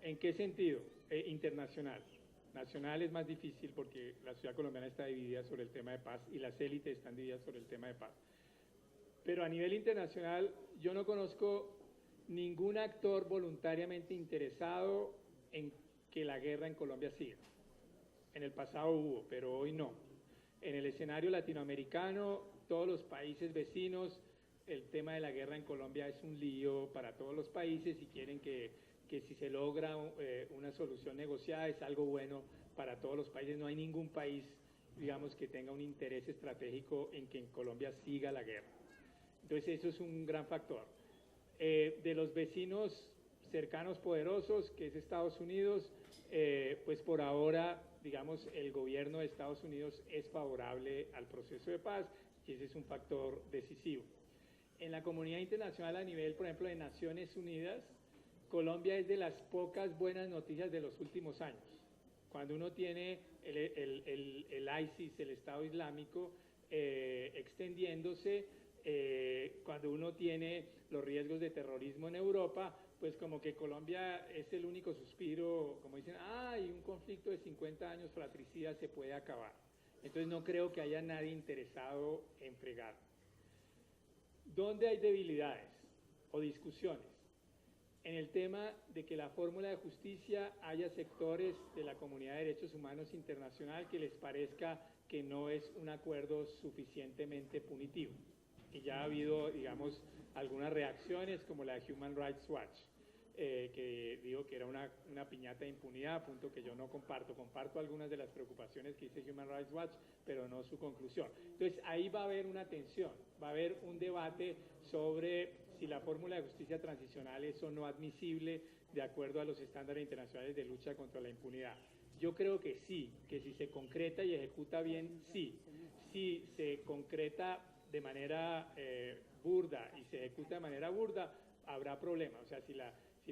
¿En qué sentido? Internacional. Nacional es más difícil porque la sociedad colombiana está dividida sobre el tema de paz y las élites están divididas sobre el tema de paz. Pero a nivel internacional yo no conozco ningún actor voluntariamente interesado en que la guerra en Colombia siga. En el pasado hubo, pero hoy no. En el escenario latinoamericano, todos los países vecinos, el tema de la guerra en Colombia es un lío para todos los países y quieren que si se logra una solución negociada es algo bueno para todos los países. No hay ningún país, digamos, que tenga un interés estratégico en que en Colombia siga la guerra. Entonces eso es un gran factor. De los vecinos cercanos poderosos, que es Estados Unidos, pues por ahora, digamos, el gobierno de Estados Unidos es favorable al proceso de paz y ese es un factor decisivo. En la comunidad internacional a nivel, por ejemplo, de Naciones Unidas, Colombia es de las pocas buenas noticias de los últimos años. Cuando uno tiene el ISIS, el Estado Islámico, extendiéndose, cuando uno tiene los riesgos de terrorismo en Europa, pues como que Colombia es el único suspiro, como dicen, y un conflicto de 50 años fratricida se puede acabar. Entonces no creo que haya nadie interesado en fregar. ¿Dónde hay debilidades o discusiones? En el tema de que la fórmula de justicia haya sectores de la comunidad de derechos humanos internacional que les parezca que no es un acuerdo suficientemente punitivo. Y ya ha habido, digamos, algunas reacciones como la de Human Rights Watch, que digo que era una piñata de impunidad, punto que yo no comparto. Comparto algunas de las preocupaciones que dice Human Rights Watch, pero no su conclusión. Entonces ahí va a haber una tensión, va a haber un debate sobre si la fórmula de justicia transicional es o no admisible de acuerdo a los estándares internacionales de lucha contra la impunidad. Yo creo que sí, que si se concreta y ejecuta bien, sí. Si se concreta de manera burda y se ejecuta de manera burda, habrá problemas. O sea, si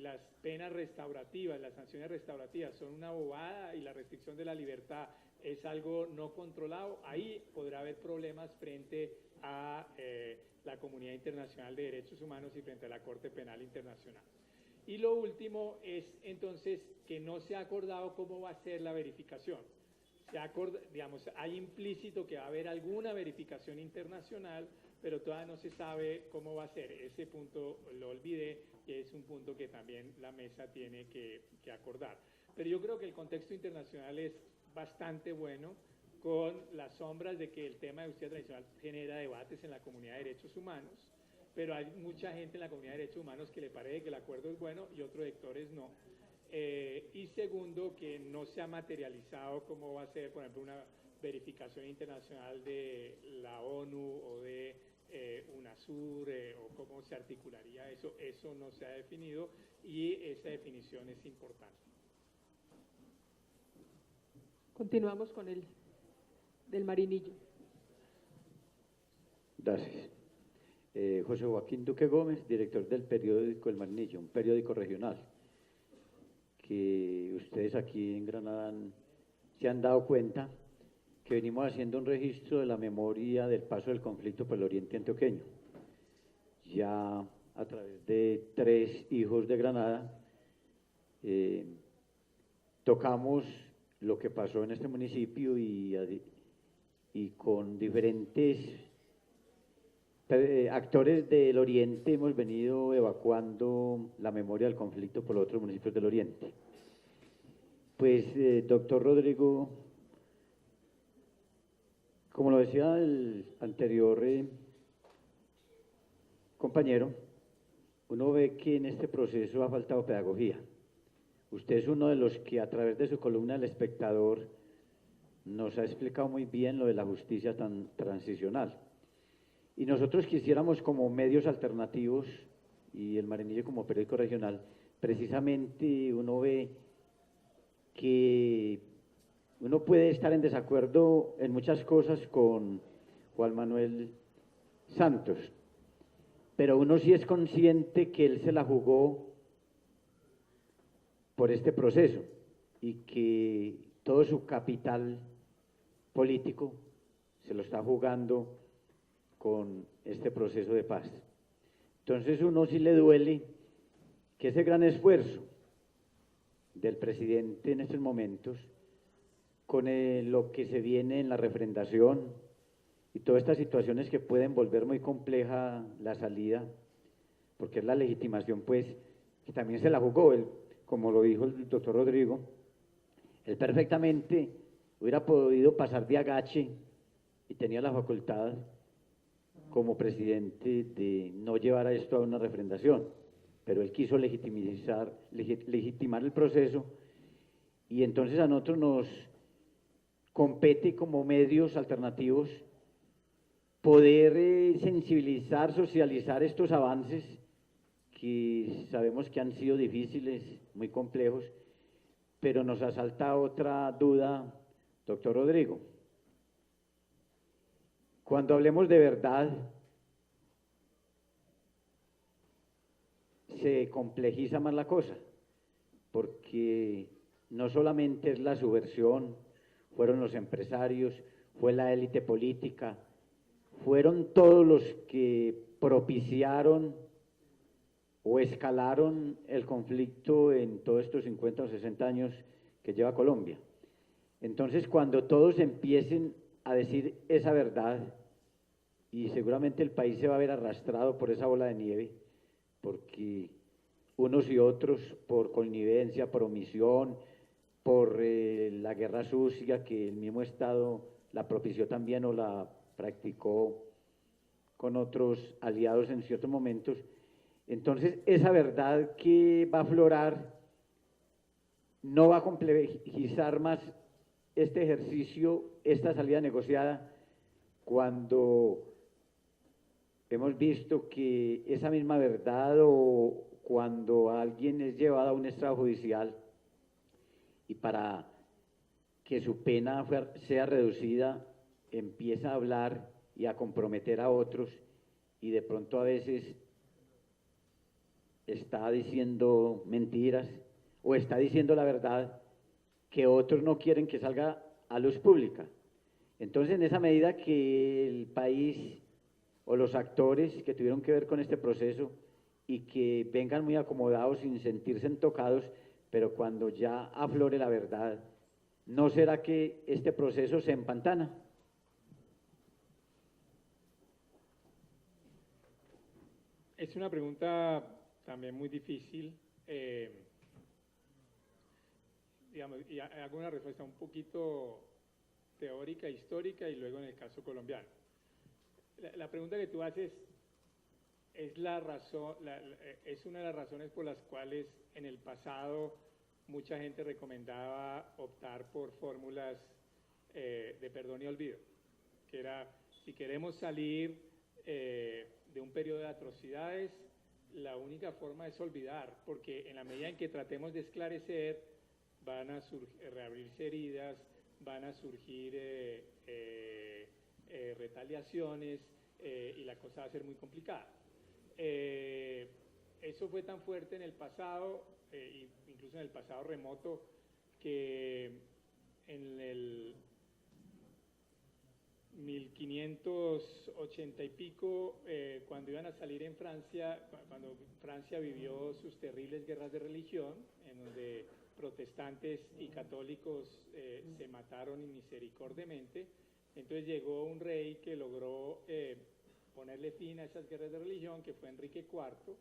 las penas restaurativas, las sanciones restaurativas son una bobada y la restricción de la libertad es algo no controlado, ahí podrá haber problemas frente a la comunidad internacional de derechos humanos y frente a la Corte Penal Internacional. Y lo último es entonces que no se ha acordado cómo va a ser la verificación. Digamos, hay implícito que va a haber alguna verificación internacional, pero todavía no se sabe cómo va a ser. Ese punto lo olvidé y es un punto que también la mesa tiene que acordar. Pero yo creo que el contexto internacional es bastante bueno, con las sombras de que el tema de justicia transicional genera debates en la comunidad de derechos humanos, pero hay mucha gente en la comunidad de derechos humanos que le parece que el acuerdo es bueno y otros sectores no. Y segundo, que no se ha materializado cómo va a ser, por ejemplo, una verificación internacional de la ONU o de UNASUR, o cómo se articularía eso no se ha definido y esa definición es importante. Continuamos con el del Marinillo. Gracias. José Joaquín Duque Gómez, director del periódico El Marinillo, un periódico regional, que ustedes aquí en Granada se han dado cuenta que venimos haciendo un registro de la memoria del paso del conflicto por el oriente antioqueño. Ya a través de 3 hijos de Granada, tocamos lo que pasó en este municipio y con diferentes actores del oriente hemos venido evacuando la memoria del conflicto por los otros municipios del oriente. Pues, doctor Rodrigo, como lo decía el anterior compañero, uno ve que en este proceso ha faltado pedagogía. Usted es uno de los que a través de su columna El Espectador nos ha explicado muy bien lo de la justicia transicional. Y nosotros quisiéramos, como medios alternativos y el Marinillo como periódico regional, precisamente uno ve que uno puede estar en desacuerdo en muchas cosas con Juan Manuel Santos, pero uno sí es consciente que él se la jugó por este proceso y que todo su capital político se lo está jugando con este proceso de paz. Entonces uno sí le duele que ese gran esfuerzo del presidente en estos momentos, con lo que se viene en la refrendación y todas estas situaciones que pueden volver muy compleja la salida, porque es la legitimación, pues, que también se la jugó, él, como lo dijo el doctor Rodrigo, él perfectamente hubiera podido pasar de agache y tenía la facultad como presidente de no llevar a esto a una refrendación, pero él quiso legitimar el proceso y entonces a nosotros nos compete como medios alternativos poder sensibilizar, socializar estos avances que sabemos que han sido difíciles, muy complejos, pero nos asalta otra duda, doctor Rodrigo. Cuando hablemos de verdad, se complejiza más la cosa, porque no solamente es la subversión, fueron los empresarios, fue la élite política, fueron todos los que propiciaron o escalaron el conflicto en todos estos 50 o 60 años que lleva Colombia. Entonces, cuando todos empiecen a decir esa verdad, y seguramente el país se va a ver arrastrado por esa bola de nieve, porque unos y otros, por connivencia, por omisión, por la guerra sucia que el mismo Estado la propició también o la practicó con otros aliados en ciertos momentos. Entonces, esa verdad que va a aflorar no va a complejizar más este ejercicio, esta salida negociada, cuando hemos visto que esa misma verdad o cuando alguien es llevado a un estrado judicial y para que su pena sea reducida, empieza a hablar y a comprometer a otros y de pronto a veces está diciendo mentiras o está diciendo la verdad que otros no quieren que salga a luz pública. Entonces, en esa medida que el país o los actores que tuvieron que ver con este proceso y que vengan muy acomodados sin sentirse tocados, pero cuando ya aflore la verdad, ¿no será que este proceso se empantana? Es una pregunta también muy difícil. digamos, y hago una respuesta un poquito teórica, histórica, y luego en el caso colombiano. La pregunta que tú haces es la razón, es una de las razones por las cuales en el pasado mucha gente recomendaba optar por fórmulas de perdón y olvido, que era, si queremos salir de un periodo de atrocidades, la única forma es olvidar, porque en la medida en que tratemos de esclarecer, van a reabrirse heridas, van a surgir retaliaciones y la cosa va a ser muy complicada. Eso fue tan fuerte en el pasado, incluso en el pasado remoto, que en el 1580 y pico, cuando iban a salir en Francia, cuando Francia vivió sus terribles guerras de religión, en donde protestantes y católicos se mataron inmisericordiamente, entonces llegó un rey que logró ponerle fin a esas guerras de religión, que fue Enrique IV,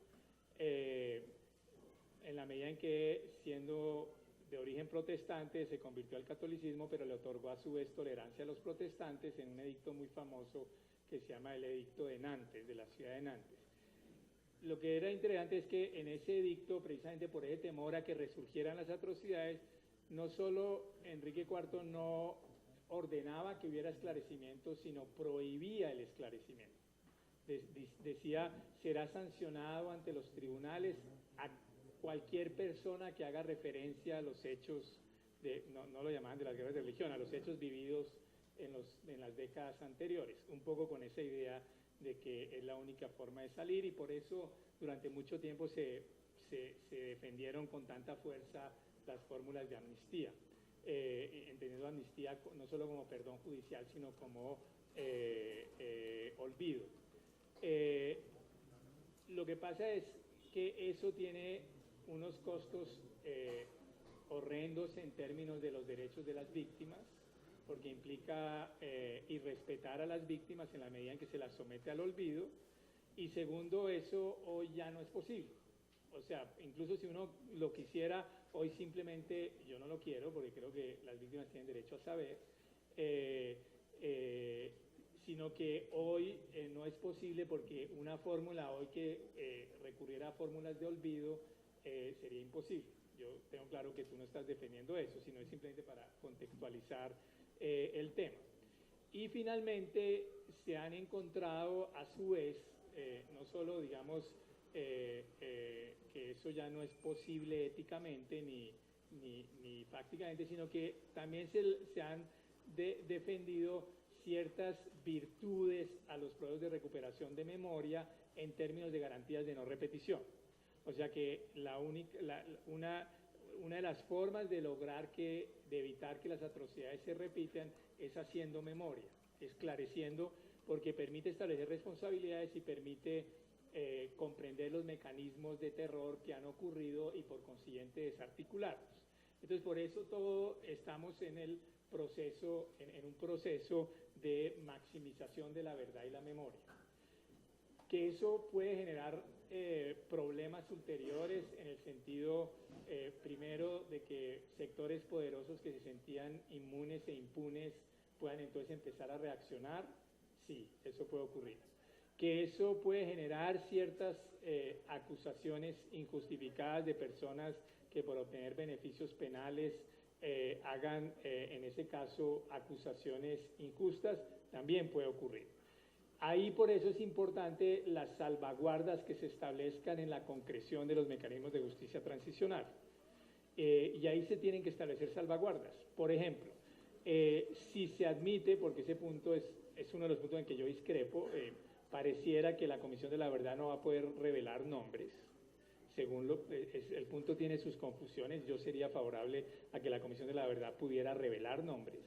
en la medida en que, siendo de origen protestante, se convirtió al catolicismo, pero le otorgó a su vez tolerancia a los protestantes en un edicto muy famoso que se llama el Edicto de Nantes, de la ciudad de Nantes. Lo que era interesante es que en ese edicto, precisamente por ese temor a que resurgieran las atrocidades, no solo Enrique IV no ordenaba que hubiera esclarecimiento, sino prohibía el esclarecimiento. Decía, será sancionado ante los tribunales a cualquier persona que haga referencia a los hechos, no lo llamaban de las guerras de religión, a los hechos vividos en las décadas anteriores, un poco con esa idea de que es la única forma de salir, y por eso durante mucho tiempo se defendieron con tanta fuerza las fórmulas de amnistía, entendiendo amnistía no solo como perdón judicial, sino como olvido. Lo que pasa es que eso tiene unos costos horrendos en términos de los derechos de las víctimas, porque implica irrespetar a las víctimas en la medida en que se las somete al olvido, y segundo, eso hoy ya no es posible. O sea, incluso si uno lo quisiera, hoy simplemente yo no lo quiero, porque creo que las víctimas tienen derecho a saber, sino que hoy no es posible, porque una fórmula hoy que recurriera a fórmulas de olvido sería imposible. Yo tengo claro que tú no estás defendiendo eso, sino es simplemente para contextualizar el tema. Y finalmente se han encontrado a su vez, no solo digamos que eso ya no es posible éticamente ni prácticamente, sino que también se han defendido ciertas virtudes a los procesos de recuperación de memoria en términos de garantías de no repetición. O sea que una de las formas de lograr de evitar que las atrocidades se repitan es haciendo memoria, esclareciendo, porque permite establecer responsabilidades y permite comprender los mecanismos de terror que han ocurrido y por consiguiente desarticularlos. Entonces, por eso todo estamos en el proceso, en un proceso de maximización de la verdad y la memoria. Que eso puede generar problemas ulteriores en el sentido, primero, de que sectores poderosos que se sentían inmunes e impunes puedan entonces empezar a reaccionar. Sí, eso puede ocurrir. Que eso puede generar ciertas acusaciones injustificadas de personas que por obtener beneficios penales hagan, en ese caso, acusaciones injustas, también puede ocurrir. Ahí por eso es importante las salvaguardas que se establezcan en la concreción de los mecanismos de justicia transicional. Y ahí se tienen que establecer salvaguardas. Por ejemplo, si se admite, porque ese punto es uno de los puntos en que yo discrepo, pareciera que la Comisión de la Verdad no va a poder revelar nombres. Según el punto tiene sus confusiones, yo sería favorable a que la Comisión de la Verdad pudiera revelar nombres.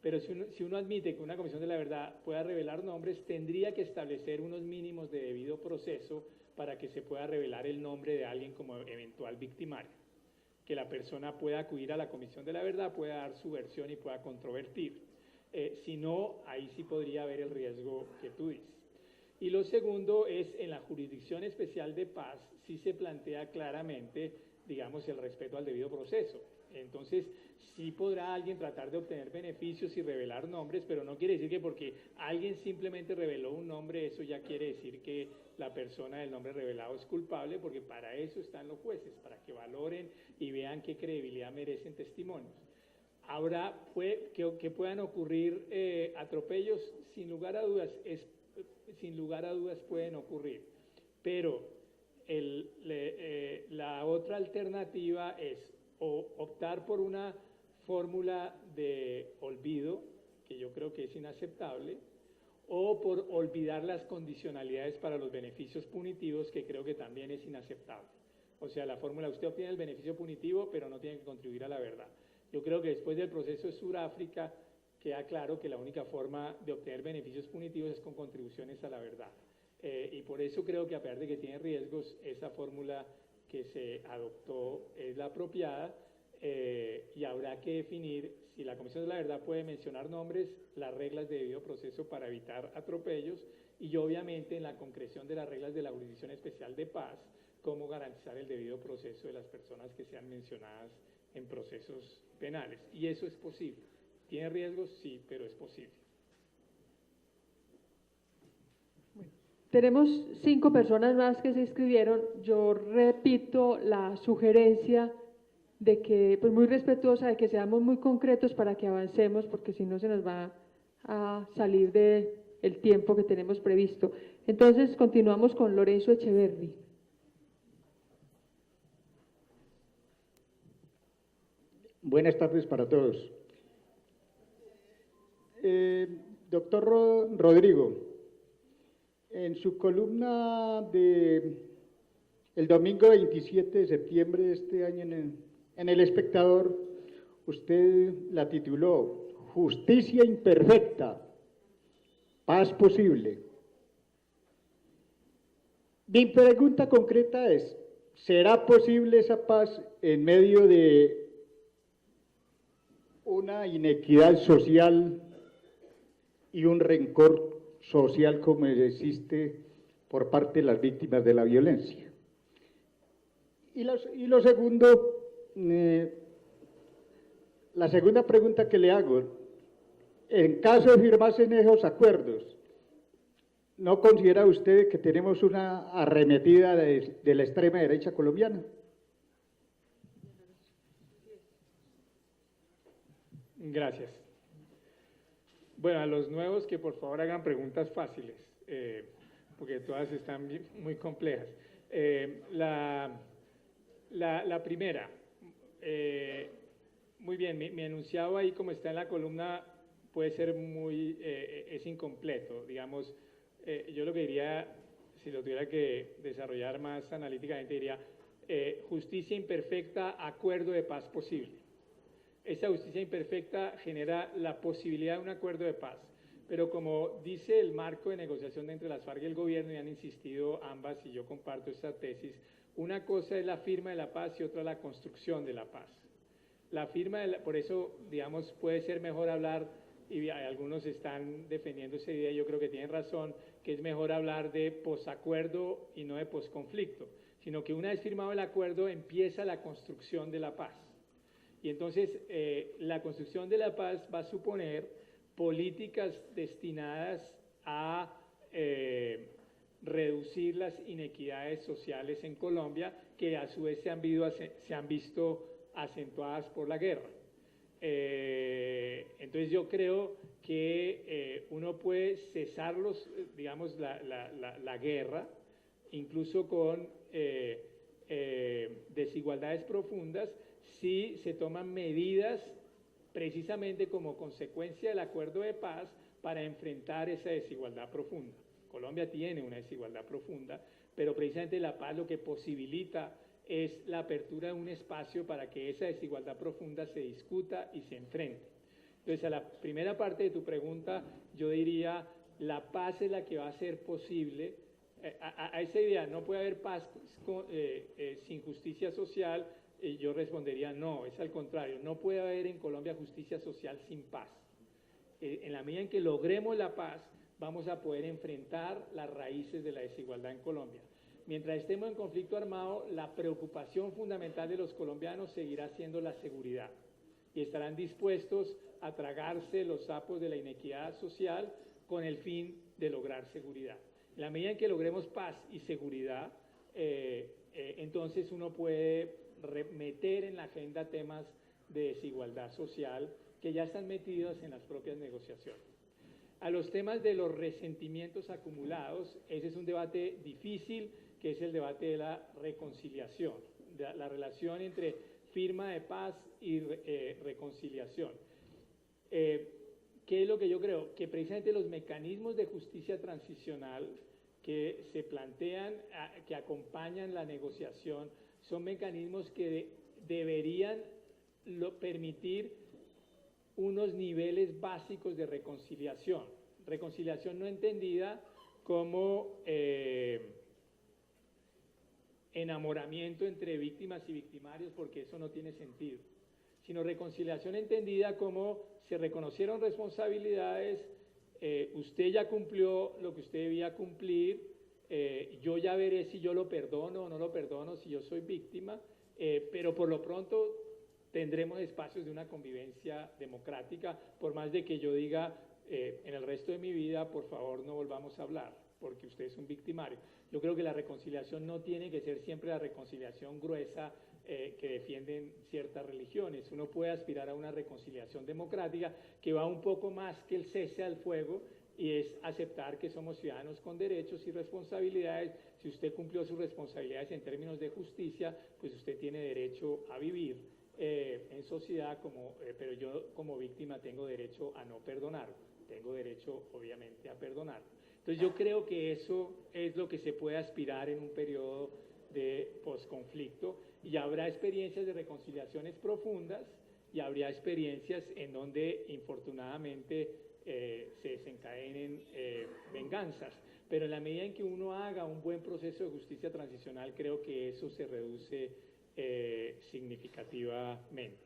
Pero si uno admite que una Comisión de la Verdad pueda revelar nombres, tendría que establecer unos mínimos de debido proceso para que se pueda revelar el nombre de alguien como eventual victimario. Que la persona pueda acudir a la Comisión de la Verdad, pueda dar su versión y pueda controvertir. Si no, ahí sí podría haber el riesgo que tú dices. Y lo segundo es, en la Jurisdicción Especial de Paz, sí se plantea claramente, digamos, el respeto al debido proceso. Entonces, Sí podrá alguien tratar de obtener beneficios y revelar nombres, pero no quiere decir que porque alguien simplemente reveló un nombre, eso ya quiere decir que la persona del nombre revelado es culpable, porque para eso están los jueces, para que valoren y vean qué credibilidad merecen testimonios. Ahora, que puedan ocurrir atropellos, sin lugar a dudas, pueden ocurrir, pero la otra alternativa es o optar por una fórmula de olvido, que yo creo que es inaceptable, o por olvidar las condicionalidades para los beneficios punitivos, que creo que también es inaceptable. O sea, la fórmula, usted obtiene el beneficio punitivo, pero no tiene que contribuir a la verdad. Yo creo que después del proceso de Sudáfrica queda claro que la única forma de obtener beneficios punitivos es con contribuciones a la verdad. Y por eso creo que, a pesar de que tiene riesgos, esa fórmula que se adoptó es la apropiada, y habrá que definir si la Comisión de la Verdad puede mencionar nombres, las reglas de debido proceso para evitar atropellos, y obviamente en la concreción de las reglas de la Jurisdicción Especial de Paz, cómo garantizar el debido proceso de las personas que sean mencionadas en procesos penales. Y eso es posible. ¿Tiene riesgos? Sí, pero es posible. Tenemos 5 personas más que se inscribieron. Yo repito la sugerencia de que, pues muy respetuosa, de que seamos muy concretos para que avancemos, porque si no se nos va a salir del tiempo que tenemos previsto. Entonces, continuamos con Lorenzo Echeverri. Buenas tardes para todos. Doctor Rodrigo, en su columna de el domingo 27 de septiembre de este año en El Espectador, usted la tituló Justicia imperfecta, paz posible. Mi pregunta concreta es, ¿será posible esa paz en medio de una inequidad social y un rencor social como existe por parte de las víctimas de la violencia? Y lo segundo, la segunda pregunta que le hago, en caso de firmarse en esos acuerdos, ¿no considera usted que tenemos una arremetida de la extrema derecha colombiana? Gracias. Bueno, a los nuevos que por favor hagan preguntas fáciles, porque todas están muy complejas. La primera, muy bien, mi enunciado ahí como está en la columna puede ser es incompleto, digamos, yo lo que diría, si lo tuviera que desarrollar más analíticamente, diría justicia imperfecta, acuerdo de paz posible. Esa justicia imperfecta genera la posibilidad de un acuerdo de paz, pero como dice el marco de negociación entre las FARC y el gobierno, y han insistido ambas, y yo comparto esta tesis, una cosa es la firma de la paz y otra la construcción de la paz. La firma, por eso, digamos, puede ser mejor hablar, y algunos están defendiendo esa idea, y yo creo que tienen razón, que es mejor hablar de posacuerdo y no de posconflicto, sino que una vez firmado el acuerdo empieza la construcción de la paz. Y entonces la construcción de la paz va a suponer políticas destinadas a reducir las inequidades sociales en Colombia, que a su vez se han visto acentuadas por la guerra. Entonces yo creo que uno puede cesar digamos, la guerra, incluso con desigualdades profundas, si se toman medidas precisamente como consecuencia del acuerdo de paz para enfrentar esa desigualdad profunda. Colombia tiene una desigualdad profunda, pero precisamente la paz lo que posibilita es la apertura de un espacio para que esa desigualdad profunda se discuta y se enfrente. Entonces, a la primera parte de tu pregunta, yo diría, la paz es la que va a hacer posible, a esa idea, no puede haber paz sin justicia social. Yo respondería no, es al contrario, no puede haber en Colombia justicia social sin paz. En la medida en que logremos la paz, vamos a poder enfrentar las raíces de la desigualdad en Colombia. Mientras estemos en conflicto armado, la preocupación fundamental de los colombianos seguirá siendo la seguridad. y estarán dispuestos a tragarse los sapos de la inequidad social con el fin de lograr seguridad. En la medida en que logremos paz y seguridad, entonces uno puede meter en la agenda temas de desigualdad social que ya están metidos en las propias negociaciones. A los temas de los resentimientos acumulados, ese es un debate difícil, que es el debate de la reconciliación, de la relación entre firma de paz y reconciliación. ¿Qué es lo que yo creo? Que precisamente los mecanismos de justicia transicional que se plantean, que acompañan la negociación, son mecanismos que deberían permitir unos niveles básicos de reconciliación. Reconciliación no entendida como enamoramiento entre víctimas y victimarios, porque eso no tiene sentido, sino reconciliación entendida como se reconocieron responsabilidades, usted ya cumplió lo que usted debía cumplir, yo ya veré si yo lo perdono o no lo perdono si yo soy víctima, pero por lo pronto tendremos espacios de una convivencia democrática, por más de que yo diga en el resto de mi vida, por favor no volvamos a hablar, porque usted es un victimario. Yo creo que la reconciliación no tiene que ser siempre la reconciliación gruesa que defienden ciertas religiones. Uno puede aspirar a una reconciliación democrática que va un poco más que el cese al fuego, y es aceptar que somos ciudadanos con derechos y responsabilidades. Si usted cumplió sus responsabilidades en términos de justicia, pues usted tiene derecho a vivir en sociedad, pero yo como víctima tengo derecho a no perdonar, tengo derecho obviamente a perdonar. Entonces yo creo que eso es lo que se puede aspirar en un periodo de posconflicto, y habrá experiencias de reconciliaciones profundas y habría experiencias en donde infortunadamente se desencadenen venganzas, pero en la medida en que uno haga un buen proceso de justicia transicional, creo que eso se reduce significativamente.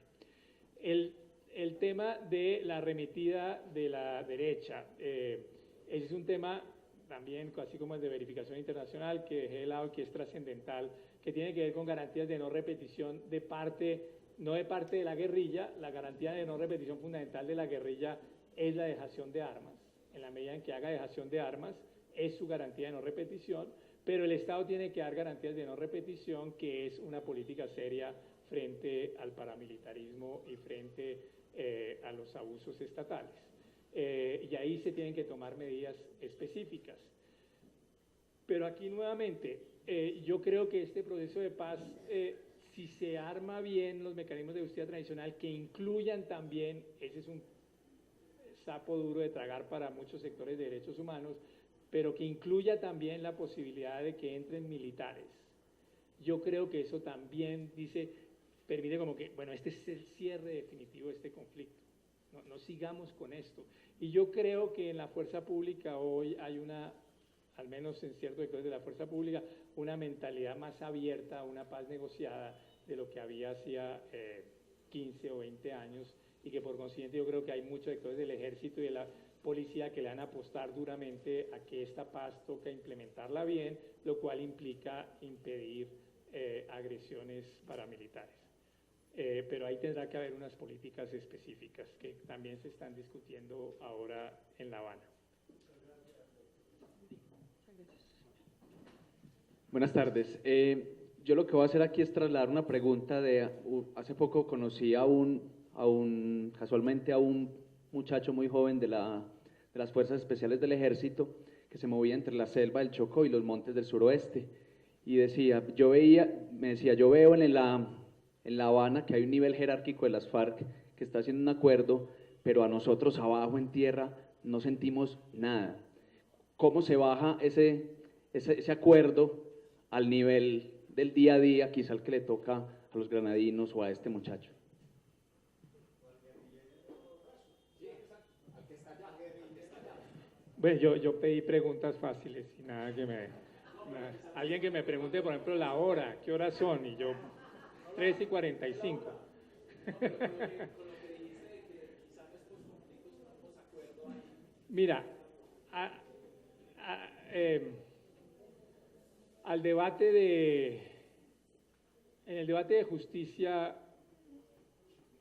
El tema de la arremetida de la derecha, ese es un tema también, así como el de verificación internacional, que dejé de lado, que es trascendental, que tiene que ver con garantías de no repetición no de parte de la guerrilla. La garantía de no repetición fundamental de la guerrilla es la dejación de armas. En la medida en que haga dejación de armas, es su garantía de no repetición, pero el Estado tiene que dar garantías de no repetición, que es una política seria frente al paramilitarismo y frente a los abusos estatales. Y ahí se tienen que tomar medidas específicas. Pero aquí nuevamente, yo creo que este proceso de paz, si se arma bien los mecanismos de justicia tradicional, que incluyan también, ese es un sapo duro de tragar para muchos sectores de derechos humanos, pero que incluya también la posibilidad de que entren militares. Yo creo que eso también permite como que, bueno, este es el cierre definitivo de este conflicto. No sigamos con esto. Y yo creo que en la fuerza pública hoy hay al menos en ciertos sectores de la fuerza pública, una mentalidad más abierta a una paz negociada de lo que había hacía 15 o 20 años, y que por consiguiente yo creo que hay muchos sectores del ejército y de la policía que le van a apostar duramente a que esta paz toca implementarla bien, lo cual implica impedir agresiones paramilitares. Pero ahí tendrá que haber unas políticas específicas que también se están discutiendo ahora en La Habana. Buenas tardes. Yo lo que voy a hacer aquí es trasladar una pregunta hace poco conocí casualmente a un muchacho muy joven de las Fuerzas Especiales del Ejército, que se movía entre la selva del Chocó y los montes del suroeste, y me decía, yo veo en La Habana que hay un nivel jerárquico de las FARC que está haciendo un acuerdo, pero a nosotros abajo en tierra no sentimos nada. ¿Cómo se baja ese acuerdo al nivel del día a día, quizá al que le toca a los granadinos o a este muchacho? Bueno, yo pedí preguntas fáciles y nada alguien que me pregunte, por ejemplo, la hora, ¿qué horas son? Y yo, 3:45. Mira, en el debate de justicia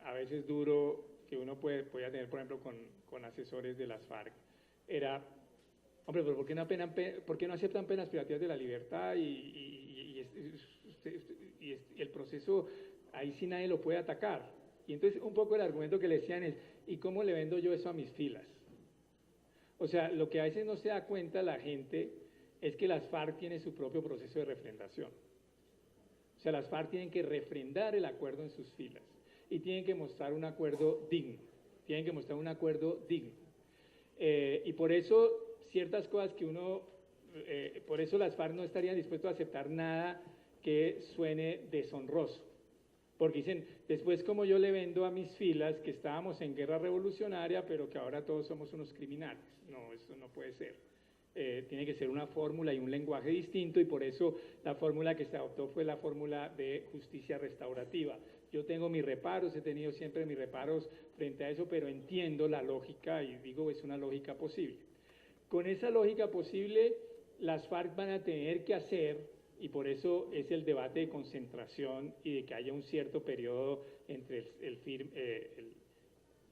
a veces duro que uno podía tener, por ejemplo, con asesores de las FARC, era, hombre, pero ¿por qué no aceptan penas privativas de la libertad y el proceso, ahí sí nadie lo puede atacar? Y entonces un poco el argumento que le decían es, ¿y cómo le vendo yo eso a mis filas? O sea, lo que a veces no se da cuenta la gente es que las FARC tienen su propio proceso de refrendación. O sea, las FARC tienen que refrendar el acuerdo en sus filas y tienen que mostrar un acuerdo digno. Tienen que mostrar un acuerdo digno. Y por eso ciertas cosas que por eso las FARC no estarían dispuestos a aceptar nada que suene deshonroso. Porque dicen, después como yo le vendo a mis filas que estábamos en guerra revolucionaria, pero que ahora todos somos unos criminales. No, eso no puede ser. Tiene que ser una fórmula y un lenguaje distinto, y por eso la fórmula que se adoptó fue la fórmula de justicia restaurativa. Yo tengo mis reparos, he tenido siempre mis reparos frente a eso, pero entiendo la lógica y digo, es una lógica posible. Con esa lógica posible, las FARC van a tener que hacer, y por eso es el debate de concentración y de que haya un cierto periodo entre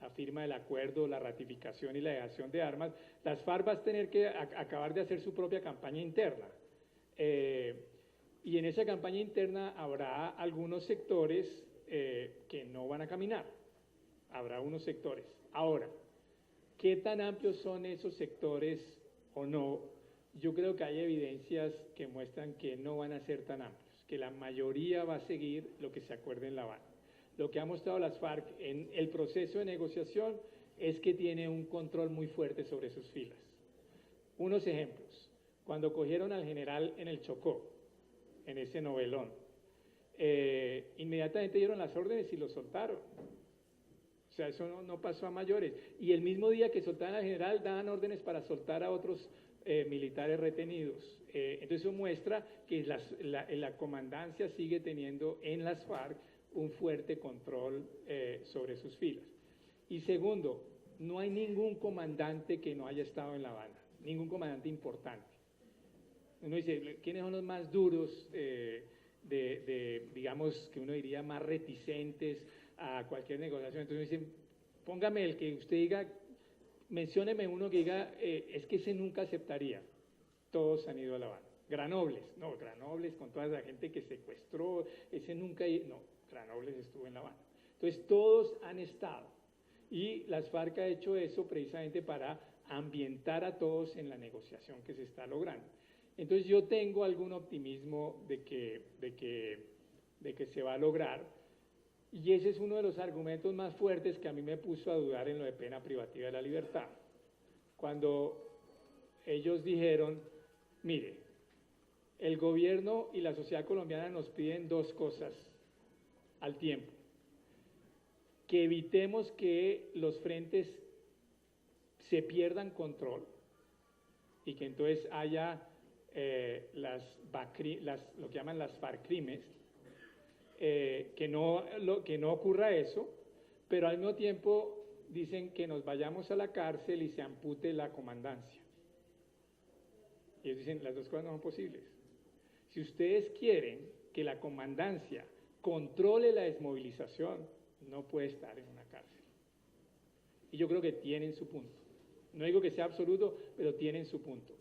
la firma del acuerdo, la ratificación y la dejación de armas, las FARC van a tener que acabar de hacer su propia campaña interna. Y en esa campaña interna habrá algunos sectores que no van a caminar. Habrá unos sectores. Ahora, ¿qué tan amplios son esos sectores o no? Yo creo que hay evidencias que muestran que no van a ser tan amplios, que la mayoría va a seguir lo que se acuerde en La Habana. Lo que ha mostrado las FARC en el proceso de negociación es que tiene un control muy fuerte sobre sus filas. Unos ejemplos, cuando cogieron al general en el Chocó, en ese novelón, inmediatamente dieron las órdenes y lo soltaron. O sea, eso no pasó a mayores. Y el mismo día que soltaban al general, daban órdenes para soltar a otros militares retenidos. Entonces eso muestra que la comandancia sigue teniendo en las FARC un fuerte control sobre sus filas. Y segundo, no hay ningún comandante que no haya estado en La Habana, ningún comandante importante. Uno dice, ¿quiénes son los más duros, digamos, que uno diría más reticentes a cualquier negociación? Entonces uno dice, póngame el que usted diga, mencióneme uno que diga, es que ese nunca aceptaría. Todos han ido a La Habana. Granobles, no, Granobles con toda la gente que secuestró, ese nunca, no, Granobles estuvo en La Habana. Entonces todos han estado. Y las FARC ha hecho eso precisamente para ambientar a todos en la negociación que se está logrando. Entonces yo tengo algún optimismo de que se va a lograr, y ese es uno de los argumentos más fuertes que a mí me puso a dudar en lo de pena privativa de la libertad. Cuando ellos dijeron, mire, el gobierno y la sociedad colombiana nos piden dos cosas al tiempo: que evitemos que los frentes se pierdan control y que entonces haya lo que llaman las FARC-crimes, que no ocurra eso, pero al mismo tiempo dicen que nos vayamos a la cárcel y se ampute la comandancia. Y ellos dicen, las dos cosas no son posibles. Si ustedes quieren que la comandancia controle la desmovilización, no puede estar en una cárcel. Y yo creo que tienen su punto. No digo que sea absoluto, pero tienen su punto.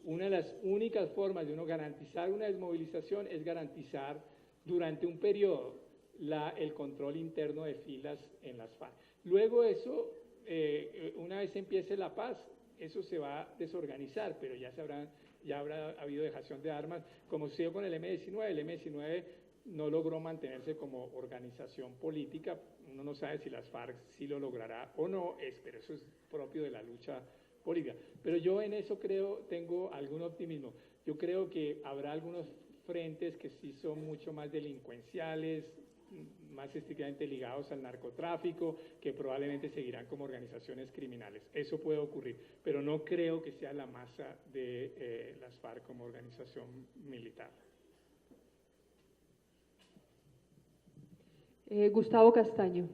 Una de las únicas formas de uno garantizar una desmovilización es garantizar durante un periodo el control interno de filas en las FARC. Luego eso, una vez empiece la paz, eso se va a desorganizar, pero ya habrá habido dejación de armas, como sucedió con el M-19. El M-19 no logró mantenerse como organización política. Uno no sabe si las FARC sí lo logrará o no, pero eso es propio de la lucha política. Pero yo en eso tengo algún optimismo. Yo creo que habrá algunos frentes que sí son mucho más delincuenciales, más estrictamente ligados al narcotráfico, que probablemente seguirán como organizaciones criminales. Eso puede ocurrir, pero no creo que sea la masa de las FARC como organización militar. Gustavo Castaño.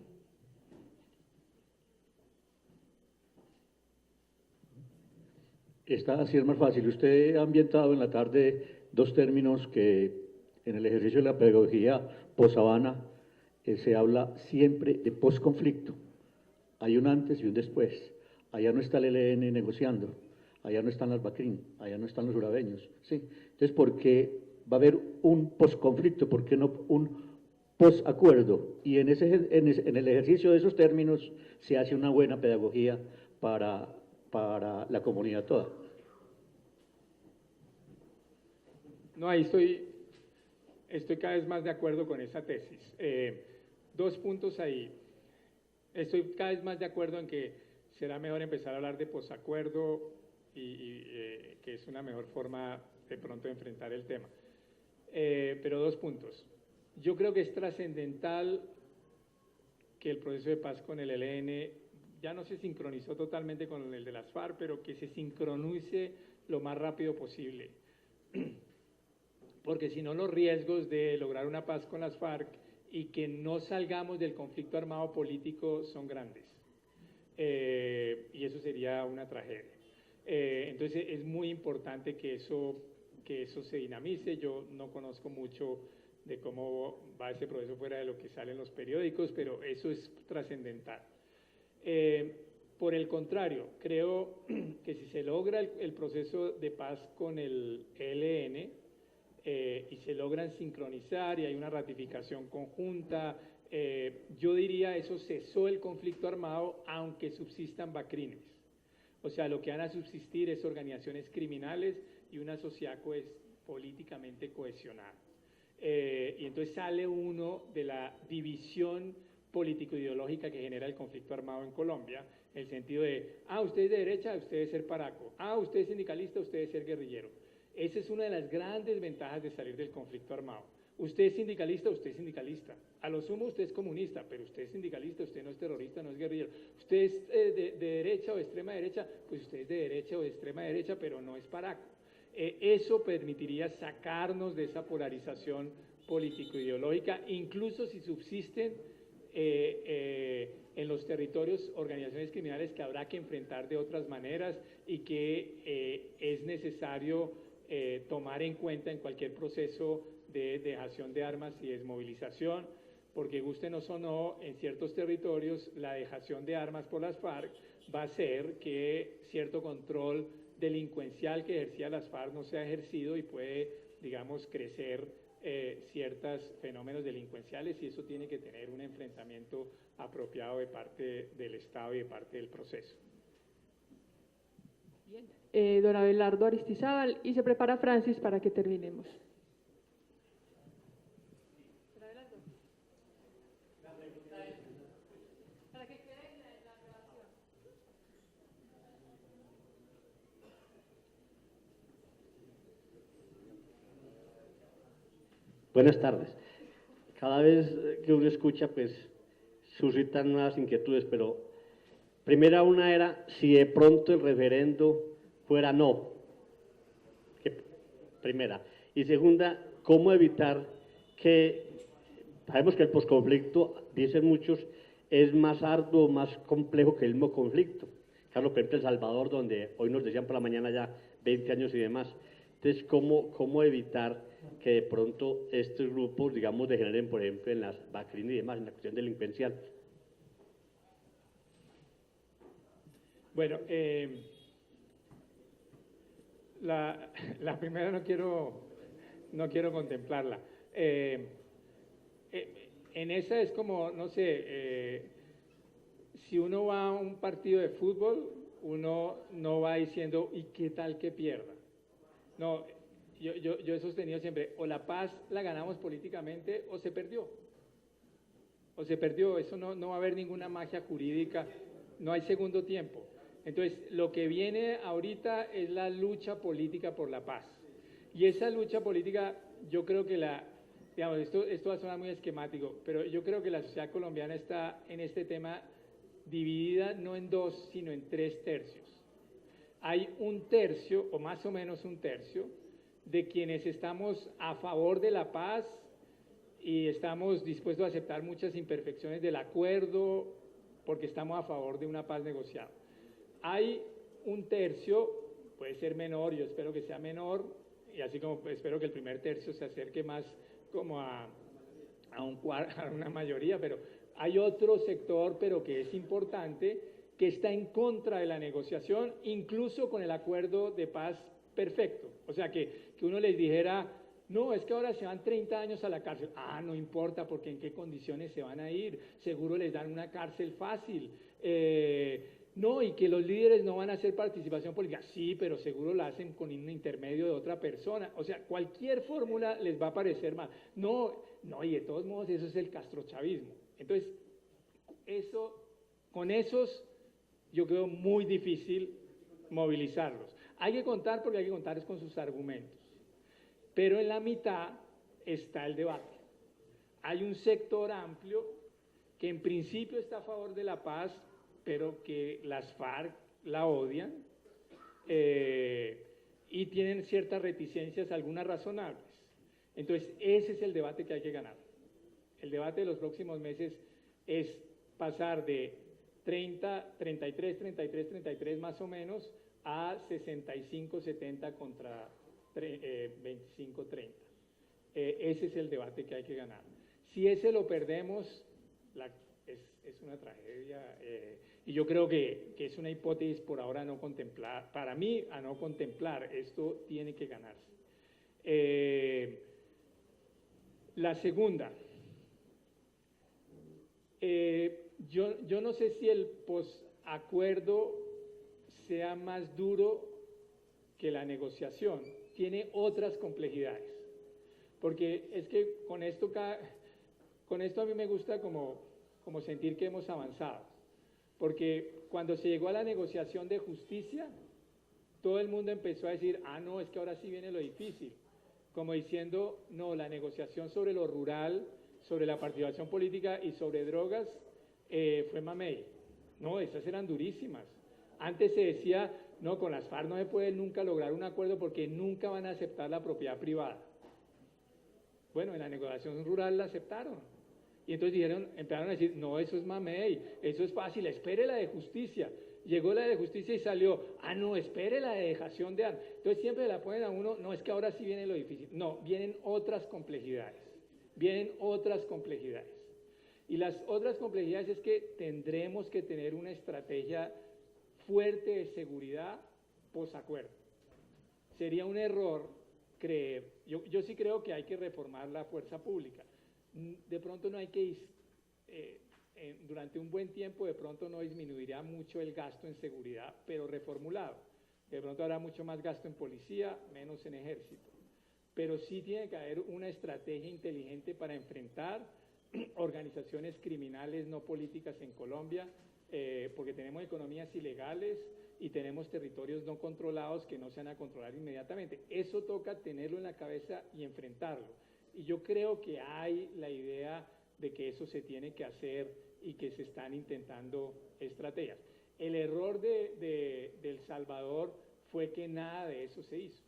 Está así, es más fácil. Usted ha ambientado en la tarde dos términos que en el ejercicio de la pedagogía post-Habana se habla siempre de posconflicto. Hay un antes y un después. Allá no está el ELN negociando, allá no están las BACRIN, allá no están los urabeños, ¿sí? Entonces, ¿por qué va a haber un posconflicto? ¿Por qué no un posacuerdo? Y en el ejercicio de esos términos se hace una buena pedagogía para la comunidad toda. No, ahí estoy cada vez más de acuerdo con esa tesis. 2 puntos ahí. Estoy cada vez más de acuerdo en que será mejor empezar a hablar de posacuerdo y que es una mejor forma de pronto de enfrentar el tema. Pero 2 puntos. Yo creo que es trascendental que el proceso de paz con el ELN ya no se sincronizó totalmente con el de las FARC, pero que se sincronice lo más rápido posible. Porque si no, los riesgos de lograr una paz con las FARC y que no salgamos del conflicto armado político son grandes. Y eso sería una tragedia. Entonces es muy importante que eso se dinamice. Yo no conozco mucho de cómo va ese proceso fuera de lo que sale en los periódicos, pero eso es trascendental. Por el contrario, creo que si se logra el proceso de paz con el ELN y se logran sincronizar y hay una ratificación conjunta, yo diría eso cesó el conflicto armado, aunque subsistan BACRINes. O sea, lo que van a subsistir es organizaciones criminales y una sociedad políticamente cohesionada. Y entonces sale uno de la división político-ideológica que genera el conflicto armado en Colombia, en el sentido de, usted es de derecha, usted debe ser paraco, usted es sindicalista, usted debe ser guerrillero. Esa es una de las grandes ventajas de salir del conflicto armado. Usted es sindicalista, usted es sindicalista. A lo sumo usted es comunista, pero usted es sindicalista, usted no es terrorista, no es guerrillero. Usted es de derecha o de extrema derecha, pues usted es de derecha o de extrema derecha, pero no es paraco. Eso permitiría sacarnos de esa polarización político-ideológica, incluso si subsisten en los territorios organizaciones criminales que habrá que enfrentar de otras maneras y que es necesario tomar en cuenta en cualquier proceso de dejación de armas y desmovilización, porque gústenos o no, en ciertos territorios la dejación de armas por las FARC va a hacer que cierto control delincuencial que ejercía las FARC no sea ejercido y puede, digamos, crecer ciertos fenómenos delincuenciales, y eso tiene que tener un enfrentamiento apropiado de parte del Estado y de parte del proceso. Bien. Don Abelardo Aristizábal, y se prepara Francis para que terminemos. Buenas tardes. Cada vez que uno escucha, pues, suscitan nuevas inquietudes, pero primera una era si de pronto el referendo fuera no. Primera. Y segunda, cómo evitar que, sabemos que el posconflicto, dicen muchos, es más arduo, más complejo que el mismo conflicto. Claro, por ejemplo, El Salvador, donde hoy nos decían por la mañana ya 20 años y demás. Entonces, ¿cómo evitar que de pronto estos grupos, digamos, degeneren, por ejemplo, en las BACRIN y demás, en la cuestión delincuencial? Bueno, la primera no quiero contemplarla. En esa es como, no sé, si uno va a un partido de fútbol, uno no va diciendo, ¿y qué tal que pierda? No, yo he sostenido siempre, o la paz la ganamos políticamente o se perdió. O se perdió, eso no va a haber ninguna magia jurídica, no hay segundo tiempo. Entonces, lo que viene ahorita es la lucha política por la paz. Y esa lucha política, yo creo que digamos, esto va a sonar muy esquemático, pero yo creo que la sociedad colombiana está en este tema dividida no en 2, sino en 3 tercios. Hay un tercio, o más o menos un tercio, de quienes estamos a favor de la paz y estamos dispuestos a aceptar muchas imperfecciones del acuerdo porque estamos a favor de una paz negociada. Hay un tercio, puede ser menor, yo espero que sea menor, y así como espero que el primer tercio se acerque más como a a una mayoría, pero hay otro sector, pero que es importante, que está en contra de la negociación, incluso con el acuerdo de paz perfecto. O sea, que uno les dijera, no, es que ahora se van 30 años a la cárcel. Ah, no importa, porque en qué condiciones se van a ir. Seguro les dan una cárcel fácil. No, y que los líderes no van a hacer participación política. Sí, pero seguro la hacen con un intermedio de otra persona. O sea, cualquier fórmula les va a parecer mal. No, y de todos modos eso es el castrochavismo. Entonces, con esos yo creo muy difícil movilizarlos. Hay que contar porque hay que contar es con sus argumentos. Pero en la mitad está el debate. Hay un sector amplio que en principio está a favor de la paz, pero que las FARC la odian y tienen ciertas reticencias, algunas razonables. Entonces, ese es el debate que hay que ganar. El debate de los próximos meses es pasar de 33 más o menos a 65-70 contra 25-30. Ese es el debate que hay que ganar. Si ese lo perdemos, es una tragedia y yo creo que es una hipótesis por ahora a no contemplar. Para mí, a no contemplar, esto tiene que ganarse. La segunda, yo no sé si el posacuerdo sea más duro que la negociación, tiene otras complejidades, porque es que con esto a mí me gusta como sentir que hemos avanzado, porque cuando se llegó a la negociación de justicia, todo el mundo empezó a decir, no, es que ahora sí viene lo difícil, como diciendo, no, la negociación sobre lo rural, sobre la participación política y sobre drogas fue mamey. No, esas eran durísimas. Antes se decía, no, con las FARC no se puede nunca lograr un acuerdo porque nunca van a aceptar la propiedad privada. Bueno, en la negociación rural la aceptaron. Y entonces empezaron a decir, no, eso es mamey, eso es fácil, espere la de justicia. Llegó la de justicia y salió, no, espere la de dejación de armas. Entonces siempre la ponen a uno, no, es que ahora sí viene lo difícil. No, vienen otras complejidades. Y las otras complejidades es que tendremos que tener una estrategia fuerte de seguridad posacuerdo. Sería un error creer, yo sí creo que hay que reformar la fuerza pública. De pronto no hay que, durante un buen tiempo de pronto no disminuirá mucho el gasto en seguridad, pero reformulado. De pronto habrá mucho más gasto en policía, menos en ejército. Pero sí tiene que haber una estrategia inteligente para enfrentar organizaciones criminales no políticas en Colombia, porque tenemos economías ilegales y tenemos territorios no controlados que no se van a controlar inmediatamente. Eso toca tenerlo en la cabeza y enfrentarlo. Y yo creo que hay la idea de que eso se tiene que hacer y que se están intentando estrategias. El error de El Salvador fue que nada de eso se hizo.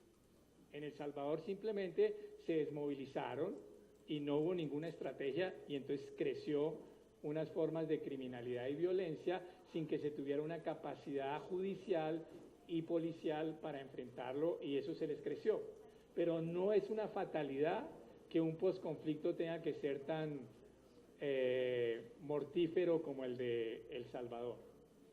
En El Salvador simplemente se desmovilizaron y no hubo ninguna estrategia y entonces creció unas formas de criminalidad y violencia sin que se tuviera una capacidad judicial y policial para enfrentarlo y eso se les creció. Pero no es una fatalidad que un posconflicto tenga que ser tan mortífero como el de El Salvador.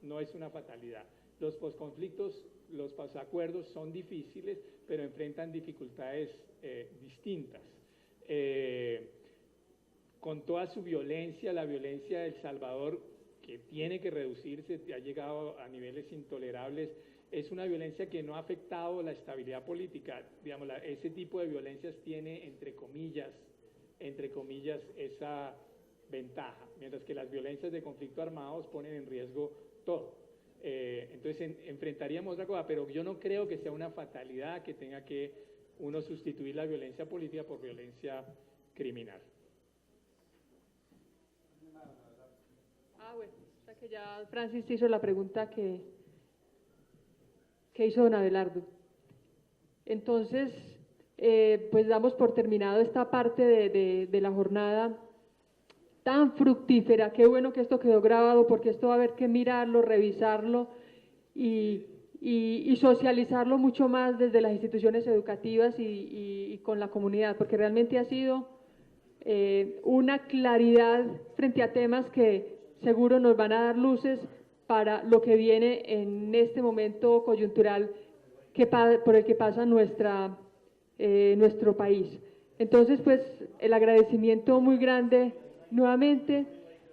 No es una fatalidad. Los posconflictos, los posacuerdos son difíciles, pero enfrentan dificultades distintas. Con toda su violencia, la violencia de El Salvador, que tiene que reducirse, ha llegado a niveles intolerables, es una violencia que no ha afectado la estabilidad política. Digamos, ese tipo de violencias tiene, entre comillas, esa ventaja, mientras que las violencias de conflicto armados ponen en riesgo todo. Entonces enfrentaríamos otra cosa, pero yo no creo que sea una fatalidad que tenga que uno sustituir la violencia política por violencia criminal. Bueno, o sea que ya Francis hizo la pregunta que hizo don Abelardo. Entonces, pues damos por terminado esta parte de la jornada tan fructífera. Qué bueno que esto quedó grabado porque esto va a haber que mirarlo, revisarlo y socializarlo mucho más desde las instituciones educativas y con la comunidad, porque realmente ha sido una claridad frente a temas que seguro nos van a dar luces para lo que viene en este momento coyuntural por el que pasa nuestro país. Entonces, pues, el agradecimiento muy grande nuevamente.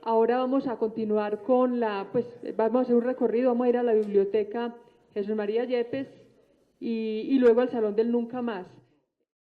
Ahora vamos a continuar con vamos a hacer un recorrido, vamos a ir a la biblioteca Jesús María Yepes y luego al Salón del Nunca Más.